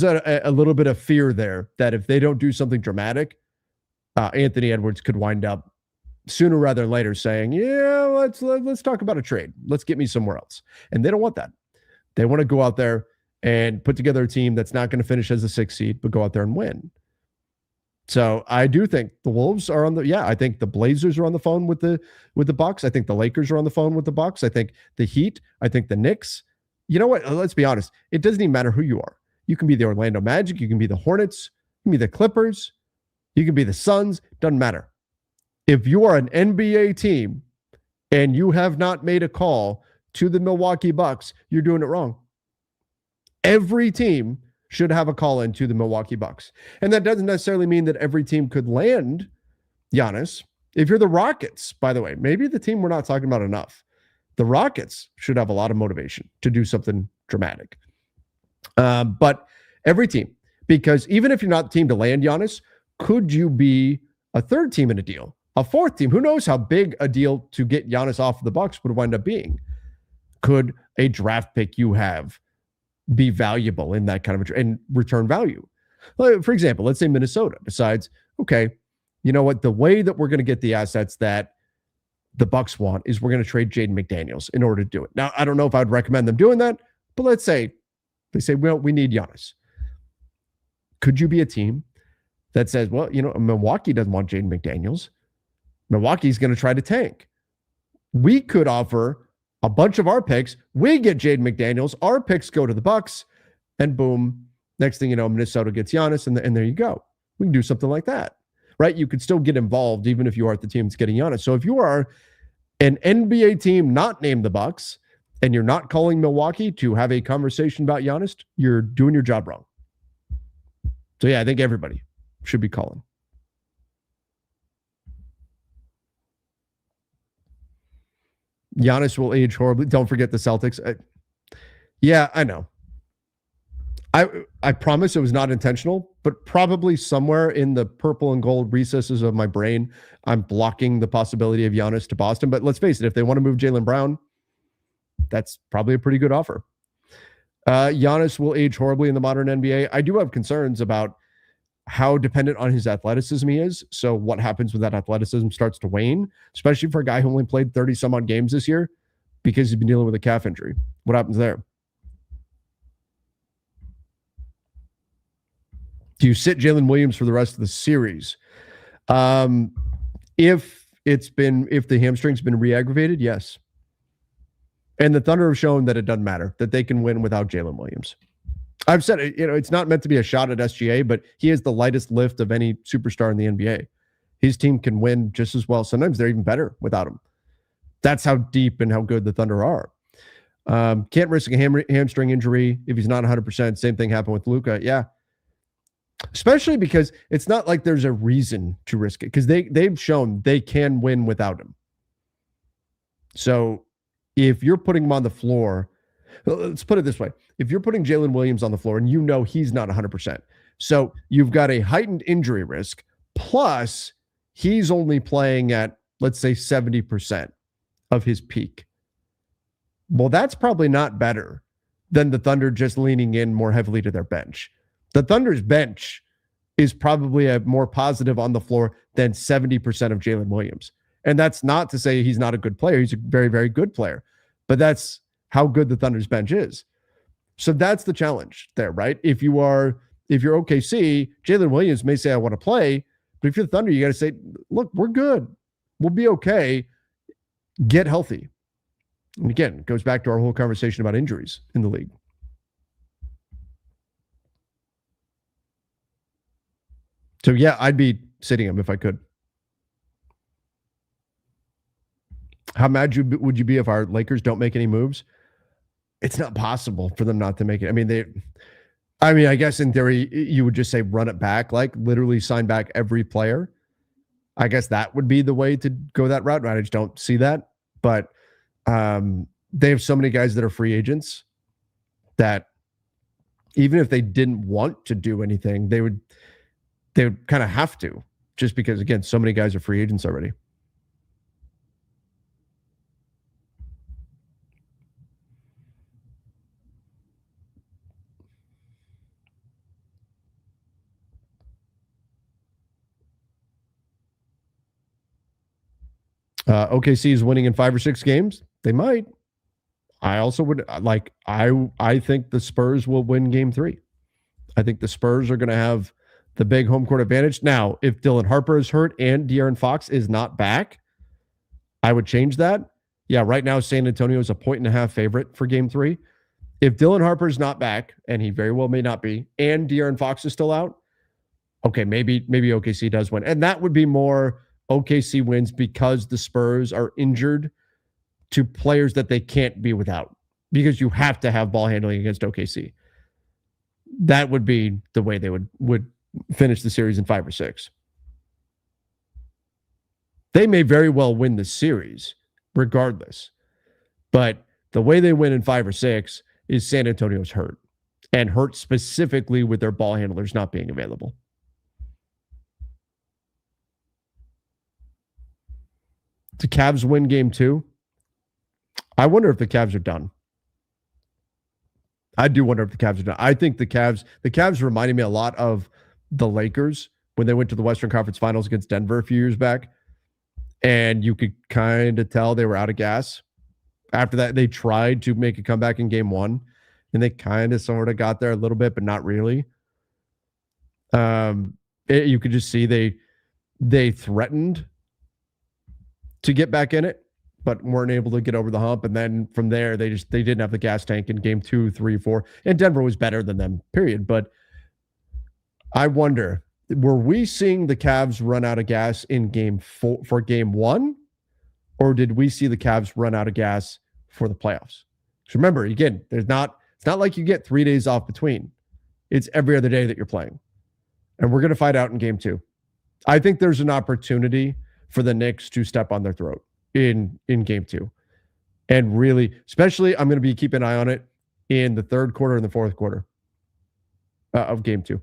a little bit of fear there that if they don't do something dramatic, Anthony Edwards could wind up sooner rather than later saying, yeah, let's talk about a trade. Let's get me somewhere else. And they don't want that. They want to go out there and put together a team that's not going to finish as a 6 seed, but go out there and win. So I do think the Wolves are on the, I think the Blazers are on the phone with the Bucks. I think the Lakers are on the phone with the Bucks. I think the Heat, I think the Knicks. You know what? Let's be honest. It doesn't even matter who you are. You can be the Orlando Magic. You can be the Hornets. You can be the Clippers. You can be the Suns. Doesn't matter. If you are an NBA team and you have not made a call to the Milwaukee Bucks, you're doing it wrong. Every team should have a call in to the Milwaukee Bucks. And that doesn't necessarily mean that every team could land Giannis. If you're the Rockets, by the way, maybe the team we're not talking about enough, the Rockets should have a lot of motivation to do something dramatic. But every team, because even if you're not the team to land Giannis, could you be a third team in a deal? A fourth team? Who knows how big a deal to get Giannis off of the Bucks would wind up being? Could a draft pick you have be valuable in that kind of and return value? For example, let's say Minnesota decides, okay, you know what? The way that we're going to get the assets that the Bucks want is we're going to trade Jaden McDaniels in order to do it. Now, I don't know if I'd recommend them doing that, but let's say they say, well, we need Giannis. Could you be a team that says, well, you know, Milwaukee doesn't want Jaden McDaniels. Milwaukee's going to try to tank. We could offer a bunch of our picks. We get Jaden McDaniels. Our picks go to the Bucks, and boom, next thing you know, Minnesota gets Giannis, and there you go. We can do something like that, right? You could still get involved even if you aren't the team that's getting Giannis. So if you are an NBA team not named the Bucks, and you're not calling Milwaukee to have a conversation about Giannis, you're doing your job wrong. So yeah, I think everybody should be calling. Giannis will age horribly. Don't forget the Celtics. Yeah, I know. I promise it was not intentional, but probably somewhere in the purple and gold recesses of my brain, I'm blocking the possibility of Giannis to Boston. But let's face it, if they want to move Jaylen Brown, that's probably a pretty good offer. Giannis will age horribly in the modern NBA. I do have concerns about how dependent on his athleticism he is. So what happens when that athleticism starts to wane, especially for a guy who only played 30 some odd games this year because he's been dealing with a calf injury? What happens there? Do you sit Jalen Williams for the rest of the series? If the hamstring's been re-aggravated, yes. And the Thunder have shown that it doesn't matter, that they can win without Jalen Williams. I've said it, it's not meant to be a shot at SGA, but he is the lightest lift of any superstar in the NBA. His team can win just as well. Sometimes they're even better without him. That's how deep and how good the Thunder are. Can't risk a hamstring injury if he's not 100%. Same thing happened with Luka. Yeah. Especially because it's not like there's a reason to risk it, because they've shown they can win without him. So if you're putting him on the floor, let's put it this way. If you're putting Jalen Williams on the floor and you know he's not 100%, so you've got a heightened injury risk, plus he's only playing at, let's say, 70% of his peak. Well, that's probably not better than the Thunder just leaning in more heavily to their bench. The Thunder's bench is probably a more positive on the floor than 70% of Jalen Williams. And that's not to say he's not a good player. He's a very, very good player. But that's how good the Thunder's bench is. So that's the challenge there, right? If you're OKC, Jalen Williams may say, I want to play. But if you're the Thunder, you got to say, look, we're good. We'll be okay. Get healthy. And again, it goes back to our whole conversation about injuries in the league. So yeah, I'd be sitting him if I could. How mad would you be if our Lakers don't make any moves? It's not possible for them not to make it. I guess in theory, you would just say run it back, like literally sign back every player. I guess that would be the way to go that route. I just don't see that. But they have so many guys that are free agents that even if they didn't want to do anything, they would kind of have to, just because, again, so many guys are free agents already. OKC is winning in 5 or 6 games. They might. I also would like, I think the Spurs will win game 3. I think the Spurs are going to have the big home court advantage. Now, if Dylan Harper is hurt and De'Aaron Fox is not back, I would change that. Yeah, right now San Antonio is a 1.5 favorite for game 3. If Dylan Harper is not back, and he very well may not be, and De'Aaron Fox is still out, okay, maybe OKC does win. And that would be more OKC wins because the Spurs are injured to players that they can't be without, because you have to have ball handling against OKC. That would be the way they would finish the series in 5 or 6. They may very well win the series regardless, but the way they win in 5 or 6 is San Antonio's hurt, and hurt specifically with their ball handlers not being available. The Cavs win game 2. I wonder if the Cavs are done. I do wonder if the Cavs are done. I think the Cavs reminded me a lot of the Lakers when they went to the Western Conference Finals against Denver a few years back. And you could kind of tell they were out of gas. After that, they tried to make a comeback in game 1, and they kind of sort of got there a little bit, but not really. You could just see they threatened to get back in it, but weren't able to get over the hump. And then from there, they didn't have the gas tank in game 2, 3, 4. And Denver was better than them, period. But I wonder, were we seeing the Cavs run out of gas in game 4 for game 1? Or did we see the Cavs run out of gas for the playoffs? Because remember, again, it's not like you get 3 days off between. It's every other day that you're playing. And we're going to find out in game 2. I think there's an opportunity for the Knicks to step on their throat in game 2. And really, especially, I'm going to be keeping an eye on it in the 3rd quarter and the 4th quarter of game 2.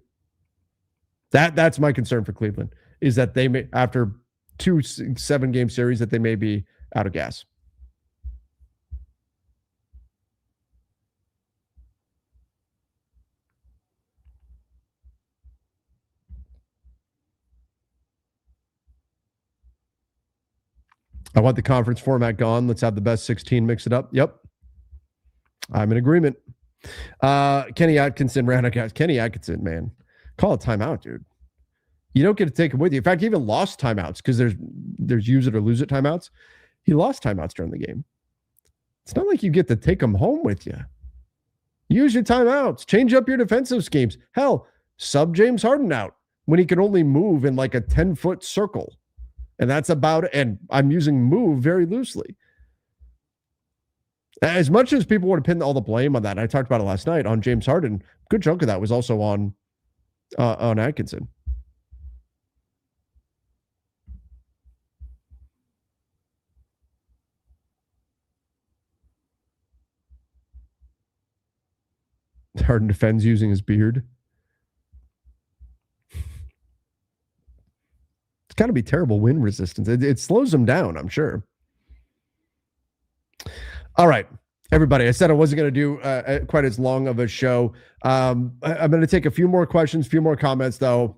That's my concern for Cleveland, is that they may, after 2 7-game series, that they may be out of gas. I want the conference format gone. Let's have the best 16, mix it up. Yep. I'm in agreement. Kenny Atkinson ran out of gas. Kenny Atkinson, man. Call a timeout, dude. You don't get to take him with you. In fact, he even lost timeouts because there's use it or lose it timeouts. He lost timeouts during the game. It's not like you get to take them home with you. Use your timeouts. Change up your defensive schemes. Hell, sub James Harden out when he can only move in like a 10-foot circle. And that's about it. And I'm using move very loosely. As much as people want to pin all the blame on that, I talked about it last night on James Harden, a good chunk of that was also on Atkinson. Harden defends using his beard. It's got to be terrible wind resistance. It slows him down, I'm sure. All right, everybody. I said I wasn't going to do quite as long of a show. I'm going to take a few more questions, a few more comments, though,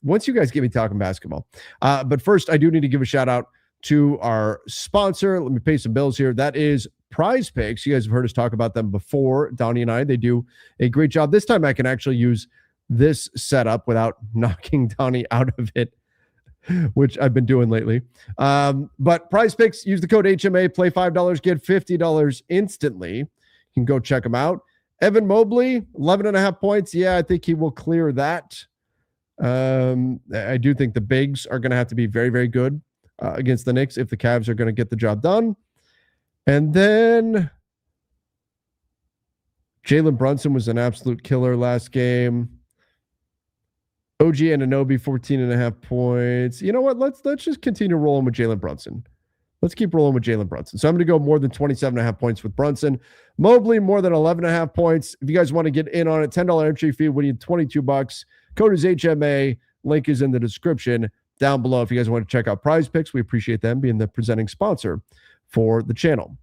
once you guys get me talking basketball. But first, I do need to give a shout out to our sponsor. Let me pay some bills here. That is PrizePicks. You guys have heard us talk about them before, Donnie and I. They do a great job. This time I can actually use this setup without knocking Donnie out of it, which I've been doing lately. But PrizePicks, use the code HMA, play $5, get $50 instantly. You can go check them out. Evan Mobley, 11.5 points. Yeah, I think he will clear that. I do think the bigs are going to have to be very, very good against the Knicks if the Cavs are going to get the job done. And then Jalen Brunson was an absolute killer last game. OG Anunoby, 14.5 points. You know what? Let's just continue rolling with Jalen Brunson. Let's keep rolling with Jalen Brunson. So I'm going to go more than 27.5 points with Brunson. Mobley, more than 11.5 points. If you guys want to get in on it, $10 entry fee, we need $22. Code is HMA. Link is in the description down below. If you guys want to check out PrizePicks, we appreciate them being the presenting sponsor for the channel.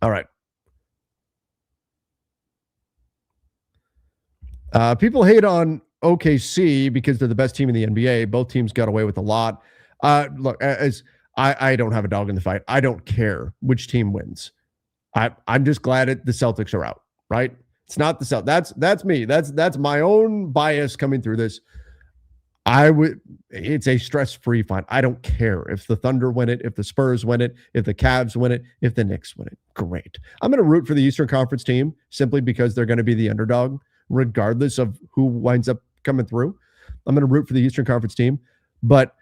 All right. People hate on OKC because they're the best team in the NBA. Both teams got away with a lot. Look, as I don't have a dog in the fight. I don't care which team wins. I'm just glad the Celtics are out, right? It's not the Celtics. That's me. That's my own bias coming through this. It's a stress-free fight. I don't care if the Thunder win it, if the Spurs win it, if the Cavs win it, if the Knicks win it. Great. I'm going to root for the Eastern Conference team simply because they're going to be the underdog, regardless of who winds up coming through. I'm going to root for the Eastern Conference team. But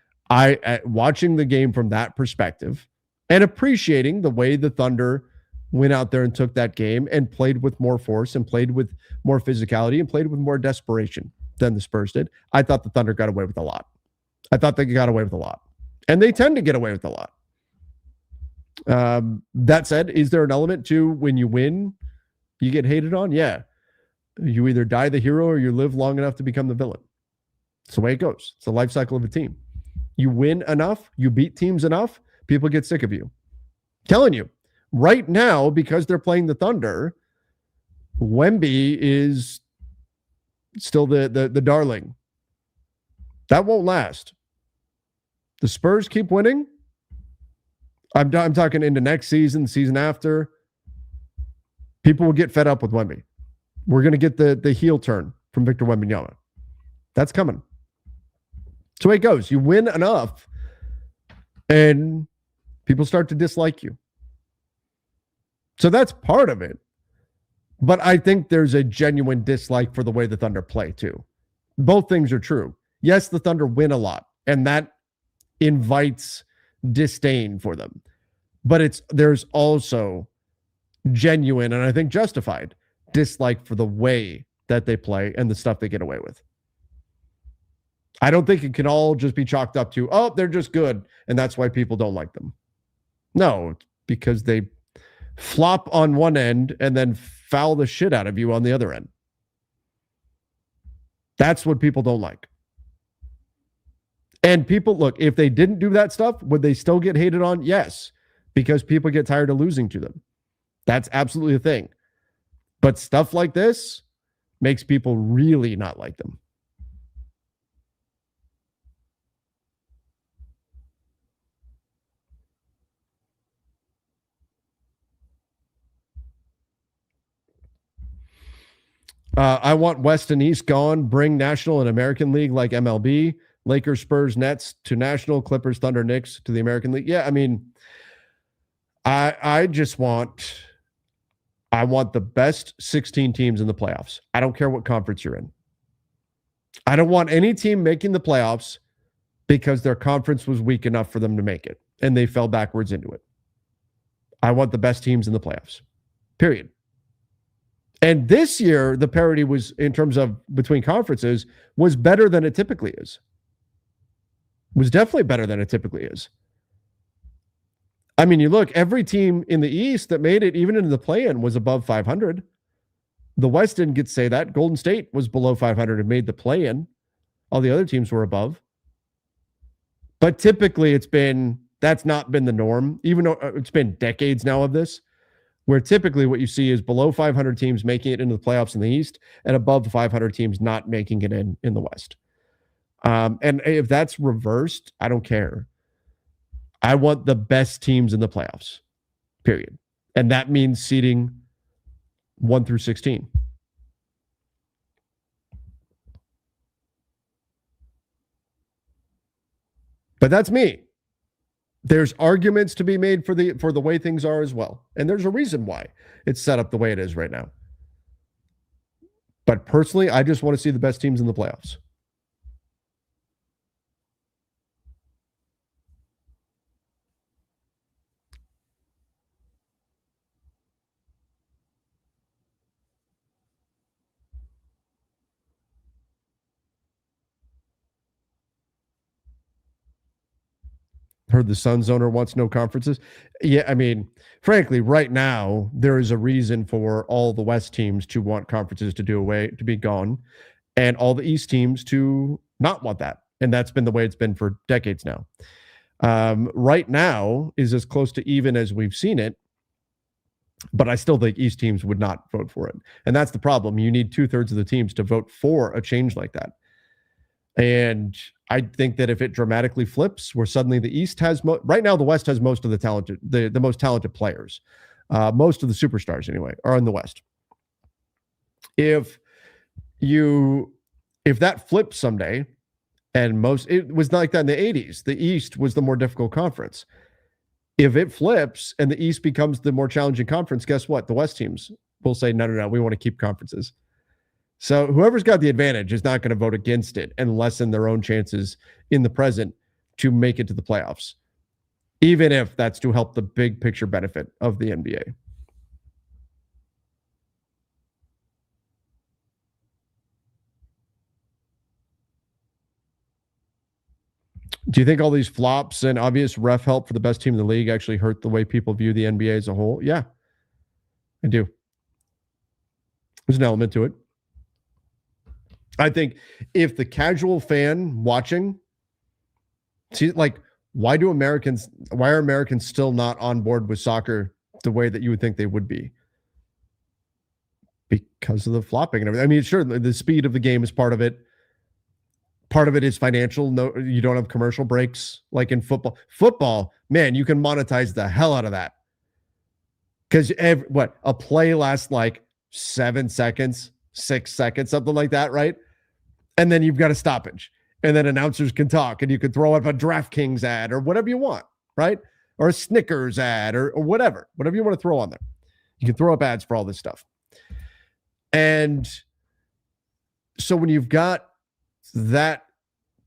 watching the game from that perspective and appreciating the way the Thunder went out there and took that game and played with more force and played with more physicality and played with more desperation than the Spurs did. I thought the Thunder got away with a lot. I thought they got away with a lot. And they tend to get away with a lot. That said, is there an element to when you win, you get hated on? Yeah. You either die the hero or you live long enough to become the villain. It's the way it goes. It's the life cycle of a team. You win enough, you beat teams enough, people get sick of you. I'm telling you, right now, because they're playing the Thunder, Wemby is still the darling. That won't last. The Spurs keep winning. I'm talking into next season, season after. People will get fed up with Wemby. We're going to get the heel turn from Victor Wembanyama. That's coming. That's the way it goes. You win enough, and people start to dislike you. So that's part of it. But I think there's a genuine dislike for the way the Thunder play, too. Both things are true. Yes, the Thunder win a lot, and that invites disdain for them. But there's also genuine, and I think justified, dislike for the way that they play and the stuff they get away with. I don't think it can all just be chalked up to, oh, they're just good, and that's why people don't like them. No, because they flop on one end and then foul the shit out of you on the other end. That's what people don't like. And people, look, if they didn't do that stuff, would they still get hated on? Yes, because people get tired of losing to them. That's absolutely a thing. But stuff like this makes people really not like them. I want West and East gone. Bring National and American League like MLB. Lakers, Spurs, Nets to National. Clippers, Thunder, Knicks to the American League. Yeah, I mean, I want the best 16 teams in the playoffs. I don't care what conference you're in. I don't want any team making the playoffs because their conference was weak enough for them to make it and they fell backwards into it. I want the best teams in the playoffs. Period. And this year, the parity was, in terms of between conferences, was better than it typically is. Was definitely better than it typically is. I mean, you look, every team in the East that made it, even into the play-in, was above 500. The West didn't get to say that. Golden State was below 500 and made the play-in. All the other teams were above. But typically, that's not been the norm, even though it's been decades now of this, where typically what you see is below 500 teams making it into the playoffs in the East and above 500 teams not making it in the West. And if that's reversed, I don't care. I want the best teams in the playoffs, period. And that means seeding 1 through 16. But that's me. There's arguments to be made for the way things are as well. And there's a reason why it's set up the way it is right now. But personally, I just want to see the best teams in the playoffs. Heard the Suns owner wants no conferences. Yeah, I mean, frankly, right now, there is a reason for all the West teams to want conferences to be gone, and all the East teams to not want that. And that's been the way it's been for decades now. Right now is as close to even as we've seen it, but I still think East teams would not vote for it. And that's the problem. You need 2/3 of the teams to vote for a change like that. And I think that if it dramatically flips, where suddenly the East has right now, the West has most of the talented, the most talented players. Most of the superstars, anyway, are in the West. If that flips someday, and it was like that in the 80s, the East was the more difficult conference. If it flips and the East becomes the more challenging conference, guess what? The West teams will say, no, we want to keep conferences. So whoever's got the advantage is not going to vote against it and lessen their own chances in the present to make it to the playoffs, even if that's to help the big picture benefit of the NBA. Do you think all these flops and obvious ref help for the best team in the league actually hurt the way people view the NBA as a whole? Yeah, I do. There's an element to it. I think if the casual fan watching, why are Americans still not on board with soccer the way that you would think they would be? Because of the flopping and everything. I mean, sure, the speed of the game is part of it. Part of it is financial. No, you don't have commercial breaks like in football. Football, man, you can monetize the hell out of that. Because a play lasts like 7 seconds, 6 seconds, something like that, right? And then you've got a stoppage. And then announcers can talk, and you can throw up a DraftKings ad or whatever you want, right? Or a Snickers ad or whatever you want to throw on there. You can throw up ads for all this stuff. And so when you've got that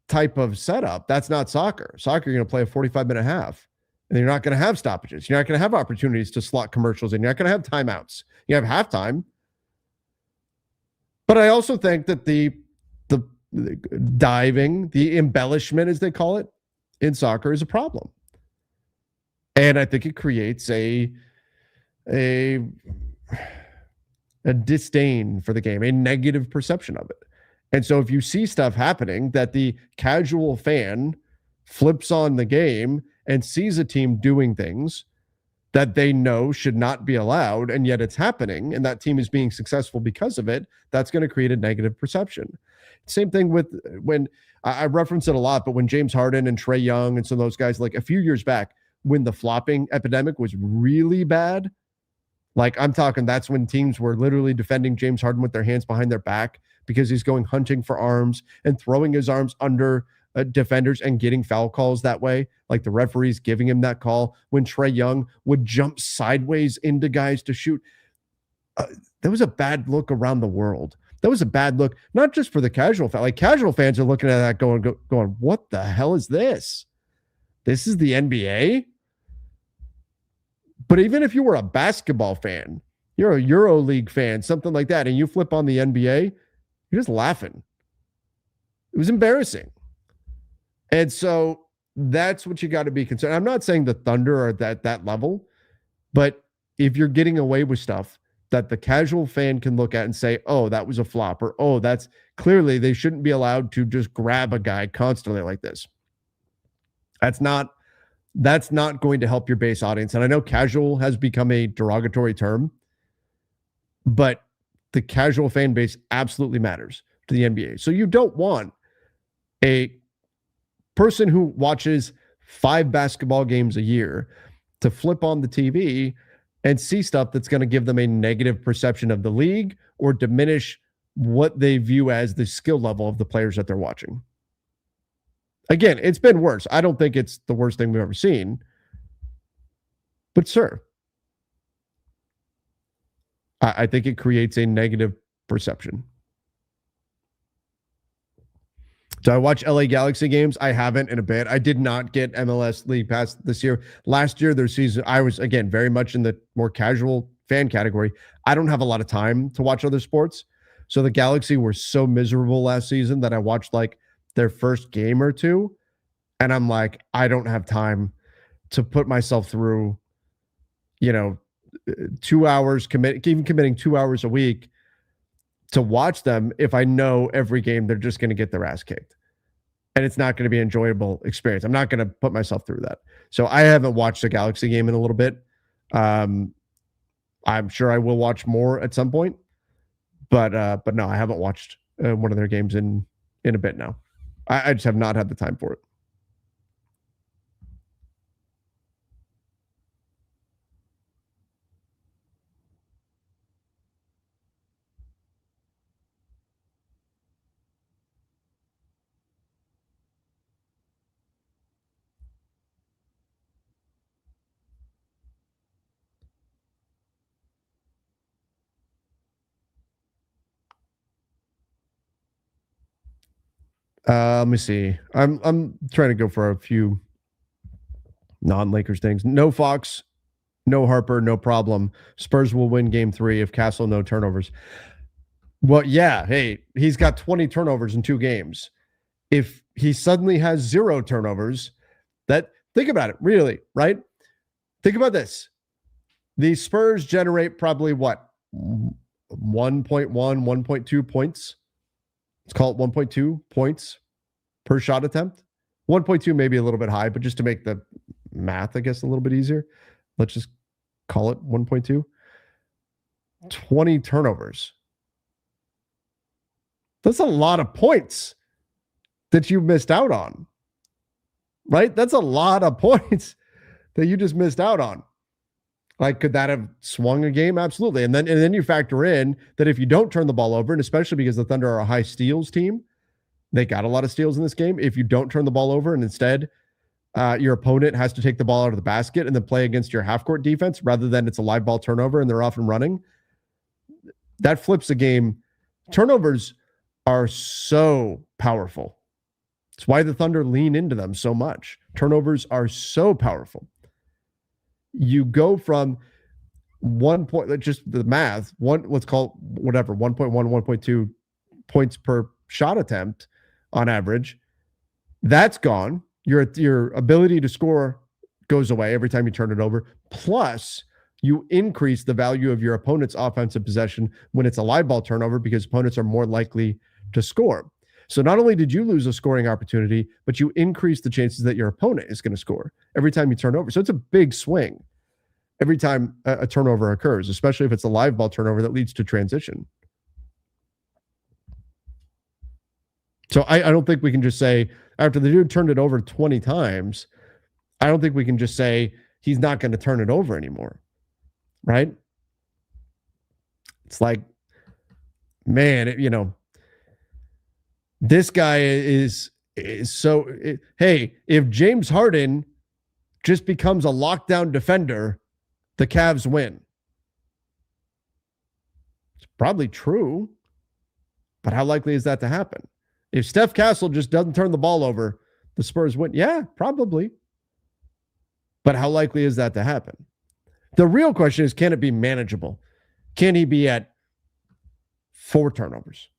type of setup, that's not soccer. Soccer, you're going to play a 45-minute half, and you're not going to have stoppages. You're not going to have opportunities to slot commercials in. You're not going to have timeouts. You have halftime. But I also think that the diving, the embellishment, as they call it, in soccer is a problem. And I think it creates a disdain for the game, a negative perception of it. And so if you see stuff happening that the casual fan flips on the game and sees a team doing things that they know should not be allowed, and yet it's happening, and that team is being successful because of it, that's going to create a negative perception. Same thing with when I reference it a lot, but when James Harden and Trae Young and some of those guys, like a few years back, when the flopping epidemic was really bad, like I'm talking, that's when teams were literally defending James Harden with their hands behind their back because he's going hunting for arms and throwing his arms under defenders and getting foul calls that way, like the referees giving him that call. When Trae Young would jump sideways into guys to shoot, that was a bad look around the world. That was a bad look, not just for the casual fan. Like casual fans are looking at that going, what the hell is this? This is the NBA? But even if you were a basketball fan, you're a EuroLeague fan, something like that, and you flip on the NBA, you're just laughing. It was embarrassing. And so that's what you got to be concerned. I'm not saying the Thunder are at that level, but if you're getting away with stuff that the casual fan can look at and say, oh, that was a flop, or, oh, that's clearly they shouldn't be allowed to just grab a guy constantly like this. That's not going to help your base audience. And I know casual has become a derogatory term, but the casual fan base absolutely matters to the NBA. So you don't want a person who watches 5 basketball games a year to flip on the TV and see stuff that's going to give them a negative perception of the league or diminish what they view as the skill level of the players that they're watching. Again, it's been worse. I don't think it's the worst thing we've ever seen. But sir, I think it creates a negative perception. Do I watch LA Galaxy games? I haven't in a bit. I did not get MLS League Pass this year. Last year, their season, I was, again, very much in the more casual fan category. I don't have a lot of time to watch other sports. So the Galaxy were so miserable last season that I watched like their first game or two. And I'm like, I don't have time to put myself through, 2 hours, even committing 2 hours a week to watch them if I know every game they're just going to get their ass kicked. And it's not going to be an enjoyable experience. I'm not going to put myself through that. So I haven't watched a Galaxy game in a little bit. I'm sure I will watch more at some point. But no, I haven't watched one of their games in a bit now. I just have not had the time for it. Let me see. I'm trying to go for a few non-Lakers things. No Fox, no Harper, no problem. Spurs will win game 3 if Castle no turnovers. Well, yeah. Hey, he's got 20 turnovers in 2 games. If he suddenly has 0 turnovers, think about it, really, right? Think about this. The Spurs generate probably what? 1.1, 1.2 points. Let's call it 1.2 points per shot attempt. 1.2 maybe a little bit high, but just to make the math, I guess, a little bit easier, let's just call it 1.2. 20 turnovers. That's a lot of points that you missed out on, right? That's a lot of points that you just missed out on. Like, could that have swung a game? Absolutely. And then you factor in that if you don't turn the ball over, and especially because the Thunder are a high steals team, they got a lot of steals in this game. If you don't turn the ball over and instead your opponent has to take the ball out of the basket and then play against your half-court defense rather than it's a live ball turnover and they're off and running, that flips the game. Turnovers are so powerful. It's why the Thunder lean into them so much. Turnovers are so powerful. You go from 1 point, just the math, let's call it whatever, 1.1, 1.2 points per shot attempt on average. That's gone. Your ability to score goes away every time you turn it over. Plus, you increase the value of your opponent's offensive possession when it's a live ball turnover because opponents are more likely to score. So not only did you lose a scoring opportunity, but you increase the chances that your opponent is going to score every time you turn over. So it's a big swing every time a turnover occurs, especially if it's a live ball turnover that leads to transition. So I don't think we can just say, after the dude turned it over 20 times, I don't think we can just say he's not going to turn it over anymore, right? It's like, man, this guy is so. Hey, if James Harden just becomes a lockdown defender, the Cavs win. It's probably true, but how likely is that to happen? If Steph Castle just doesn't turn the ball over, the Spurs win. Yeah, probably. But how likely is that to happen? The real question is, can it be manageable? Can he be at 4 turnovers?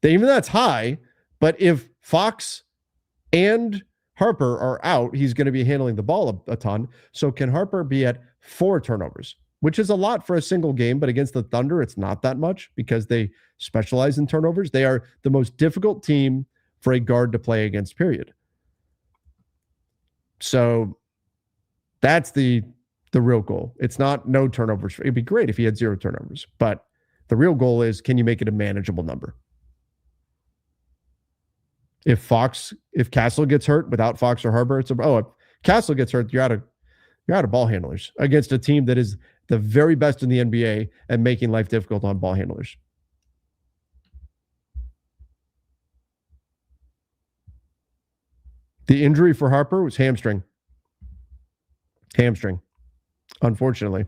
Even that's high, but if Fox and Harper are out, he's going to be handling the ball a ton. So can Harper be at 4 turnovers, which is a lot for a single game, but against the Thunder, it's not that much because they specialize in turnovers. They are the most difficult team for a guard to play against, period. So that's the real goal. It's not no turnovers. It'd be great if he had 0 turnovers, but the real goal is, can you make it a manageable number? If Castle gets hurt without Fox or Harper, if Castle gets hurt, you're out of ball handlers against a team that is the very best in the NBA at making life difficult on ball handlers. The injury for Harper was hamstring. Unfortunately.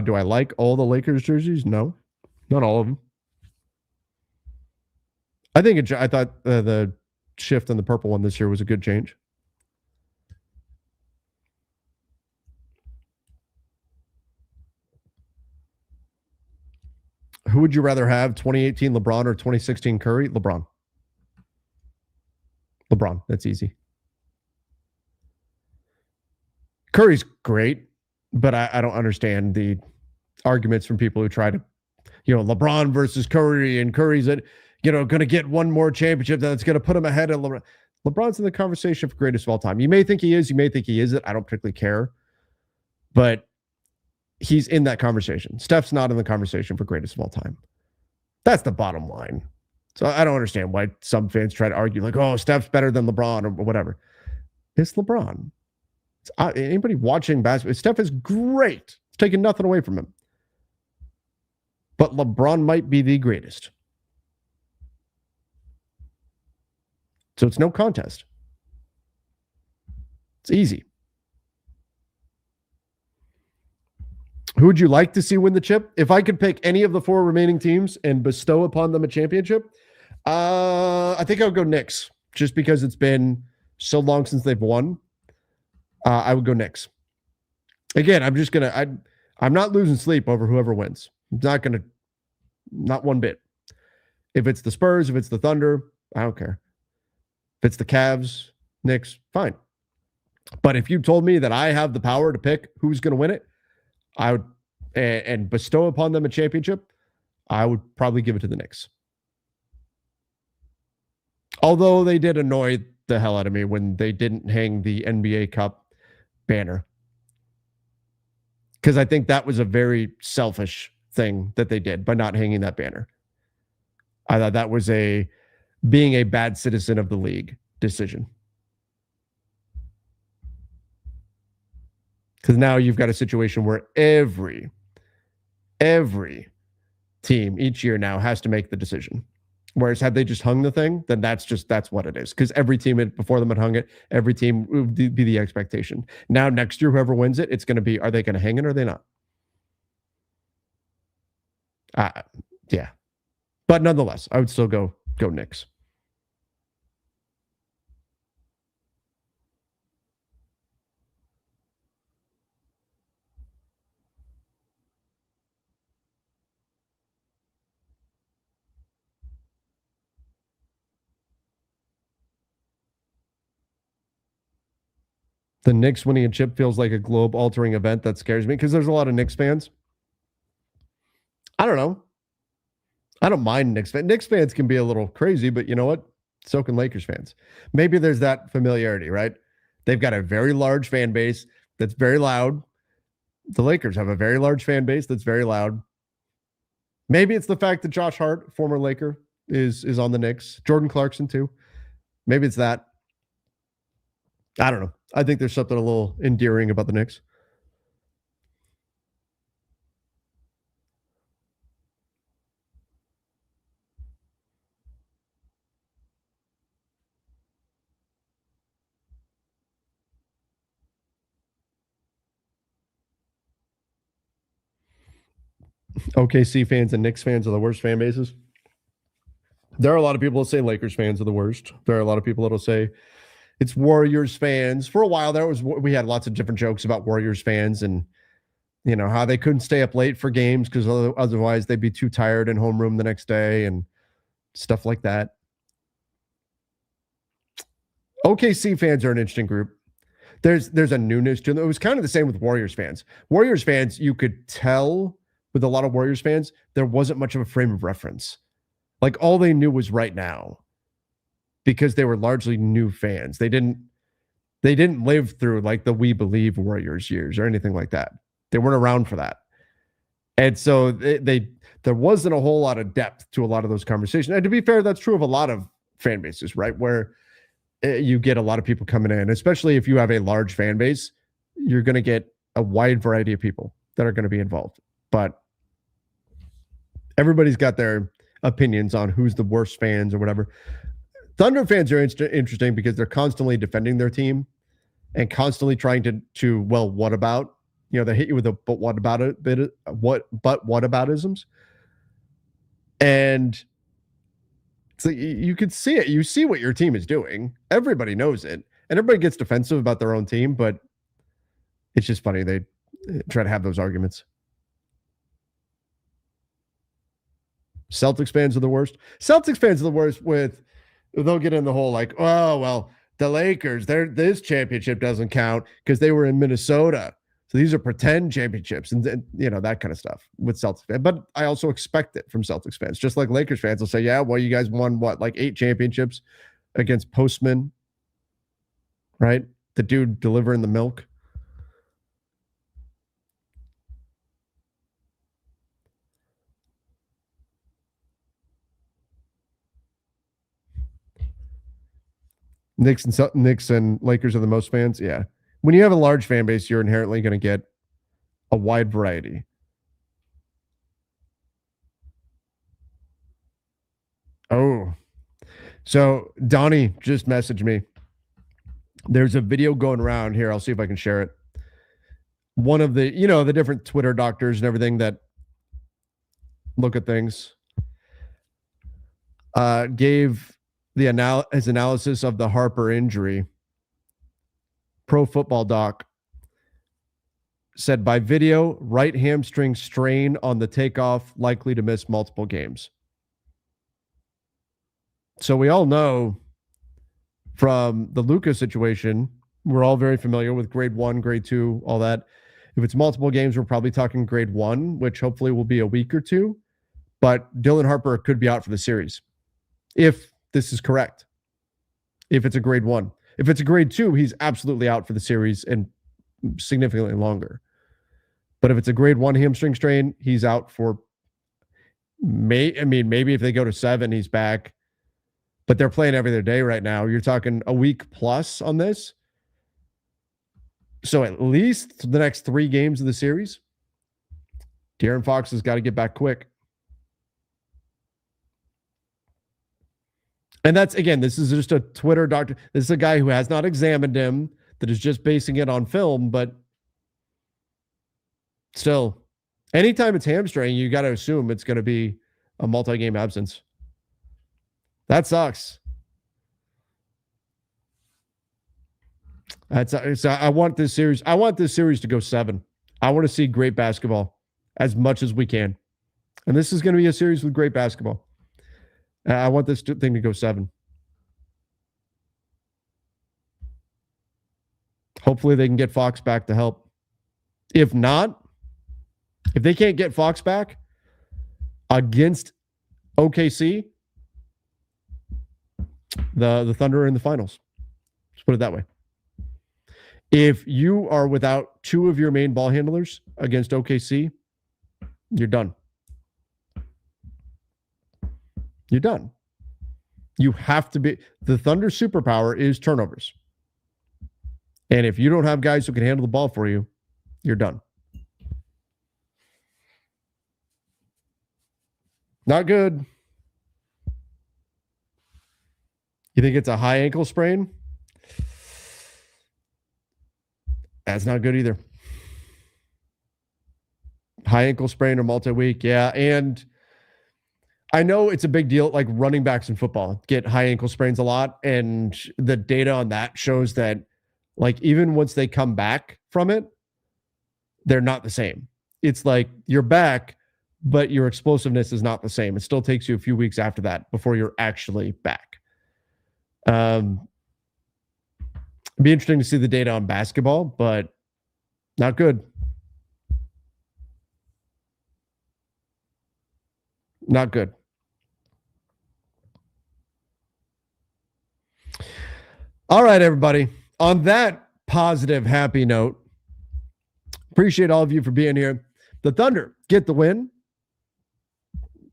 Do I like all the Lakers jerseys? No, not all of them. I thought the shift on the purple one this year was a good change. Who would you rather have, 2018 LeBron or 2016 Curry? LeBron. That's easy. Curry's great, but I don't understand the arguments from people who try to, LeBron versus Curry, and Curry's going to get one more championship that's going to put him ahead of LeBron. LeBron's in the conversation for greatest of all time. You may think he is, you may think he isn't. I don't particularly care, but he's in that conversation. Steph's not in the conversation for greatest of all time. That's the bottom line. So I don't understand why some fans try to argue like, oh, Steph's better than LeBron or whatever. It's LeBron. Anybody watching basketball, Steph is great. It's taking nothing away from him. But LeBron might be the greatest. So it's no contest. It's easy. Who would you like to see win the chip? If I could pick any of the 4 remaining teams and bestow upon them a championship, I think I would go Knicks, just because it's been so long since they've won. I would go Knicks. Again, I'm not losing sleep over whoever wins. Not one bit. If it's the Spurs, if it's the Thunder, I don't care. If it's the Cavs, Knicks, fine. But if you told me that I have the power to pick who's going to win it, I would, and bestow upon them a championship, I would probably give it to the Knicks. Although they did annoy the hell out of me when they didn't hang the NBA Cup banner. Because I think that was a very selfish thing that they did by not hanging that banner. I thought that was being a bad citizen of the league decision. Because now you've got a situation where every team each year now has to make the decision. Whereas had they just hung the thing, then that's what it is. Because every team before them had hung it, every team would be the expectation. Now next year, whoever wins it, it's going to be, are they going to hang it or are they not? Yeah. But nonetheless, I would still go Knicks. The Knicks winning a chip feels like a globe-altering event. That scares me because there's a lot of Knicks fans. I don't know. I don't mind Knicks fans. Knicks fans can be a little crazy, but you know what? So can Lakers fans. Maybe there's that familiarity, right? They've got a very large fan base that's very loud. The Lakers have a very large fan base that's very loud. Maybe it's the fact that Josh Hart, former Laker, is on the Knicks. Jordan Clarkson, too. Maybe it's that. I don't know. I think there's something a little endearing about the Knicks. OKC fans and Knicks fans are the worst fan bases. There are a lot of people that say Lakers fans are the worst. There are a lot of people that will say it's Warriors fans. For a while, we had lots of different jokes about Warriors fans and you know how they couldn't stay up late for games because otherwise they'd be too tired in homeroom the next day and stuff like that. OKC fans are an interesting group. There's a newness to them. It was kind of the same with Warriors fans. Warriors fans, you could tell with a lot of Warriors fans, there wasn't much of a frame of reference. Like all they knew was right now because they were largely new fans. They didn't live through like the We Believe Warriors years or anything like that. They weren't around for that. And so there wasn't a whole lot of depth to a lot of those conversations. And to be fair, that's true of a lot of fan bases, right? Where you get a lot of people coming in, especially if you have a large fan base, you're going to get a wide variety of people that are going to be involved. But everybody's got their opinions on who's the worst fans or whatever. Thunder fans are interesting because they're constantly defending their team and constantly trying to well, what about? You know, they hit you with a but what about it? What aboutisms? And so you could see it. You see what your team is doing. Everybody knows it. And everybody gets defensive about their own team, but it's just funny. They try to have those arguments. Celtics fans are the worst. Celtics fans are the worst they'll get in the whole like, oh, well, the Lakers, this championship doesn't count because they were in Minnesota. So these are pretend championships and you know, that kind of stuff with Celtics fans. But I also expect it from Celtics fans, just like Lakers fans will say, yeah, well, you guys won what, like 8 championships against Postman, right? The dude delivering the milk. Knicks and Lakers are the most fans. Yeah. When you have a large fan base, you're inherently going to get a wide variety. Oh, So Donnie just messaged me. There's a video going around here. I'll see if I can share it. One of the, the different Twitter doctors and everything that look at things, gave his analysis of the Harper injury. Pro Football Doc said by video, right hamstring strain on the takeoff, likely to miss multiple games. So we all know from the Luka situation, we're all very familiar with grade 1, grade 2, all that. If it's multiple games, we're probably talking grade 1, which hopefully will be a week or two. But Dylan Harper could be out for the series if this is correct. If it's a grade 1. If it's a grade 2, he's absolutely out for the series and significantly longer. But if it's a grade 1 hamstring strain, he's out for maybe if they go to 7, he's back. But they're playing every other day right now. You're talking a week plus on this. So at least the next 3 games of the series, De'Aaron Fox has got to get back quick. And that's, again, this is just a Twitter doctor. This is a guy who has not examined him, that is just basing it on film. But still, anytime it's hamstring, you got to assume it's going to be a multi-game absence. That sucks. I want this series. I want this series to go 7. I want to see great basketball as much as we can. And this is going to be a series with great basketball. I want this thing to go 7. Hopefully they can get Fox back to help. If not, if they can't get Fox back against OKC, the Thunder are in the finals. Let's put it that way. If you are without 2 of your main ball handlers against OKC, you're done. You're done. You have to be. The Thunder superpower is turnovers. And if you don't have guys who can handle the ball for you, you're done. Not good. You think it's a high ankle sprain? That's not good either. High ankle sprain or multi-week, yeah. And I know it's a big deal, like running backs in football get high ankle sprains a lot. And the data on that shows that, like, even once they come back from it, they're not the same. It's like you're back, but your explosiveness is not the same. It still takes you a few weeks after that before you're actually back. It'd be interesting to see the data on basketball, but not good. Not good. All right, everybody. On that positive, happy note, appreciate all of you for being here. The Thunder get the win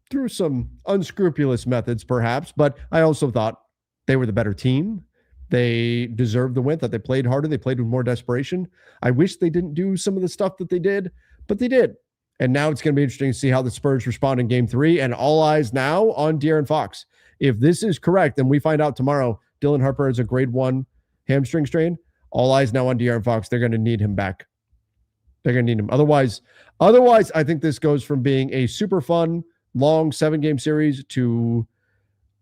through some unscrupulous methods, perhaps, but I also thought they were the better team. They deserved the win, that they played harder. They played with more desperation. I wish they didn't do some of the stuff that they did, but they did. And now it's going to be interesting to see how the Spurs respond in game 3, and all eyes now on De'Aaron Fox. If this is correct, and we find out tomorrow, Dylan Harper has a grade 1 hamstring strain, all eyes now on De'Aaron Fox. They're going to need him back. They're going to need him. Otherwise, I think this goes from being a super fun, long 7-game series to,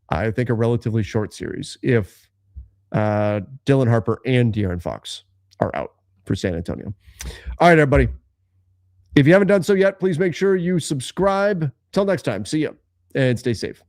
I think, a relatively short series if Dylan Harper and De'Aaron Fox are out for San Antonio. All right, everybody. If you haven't done so yet, please make sure you subscribe. Till next time, see you and stay safe.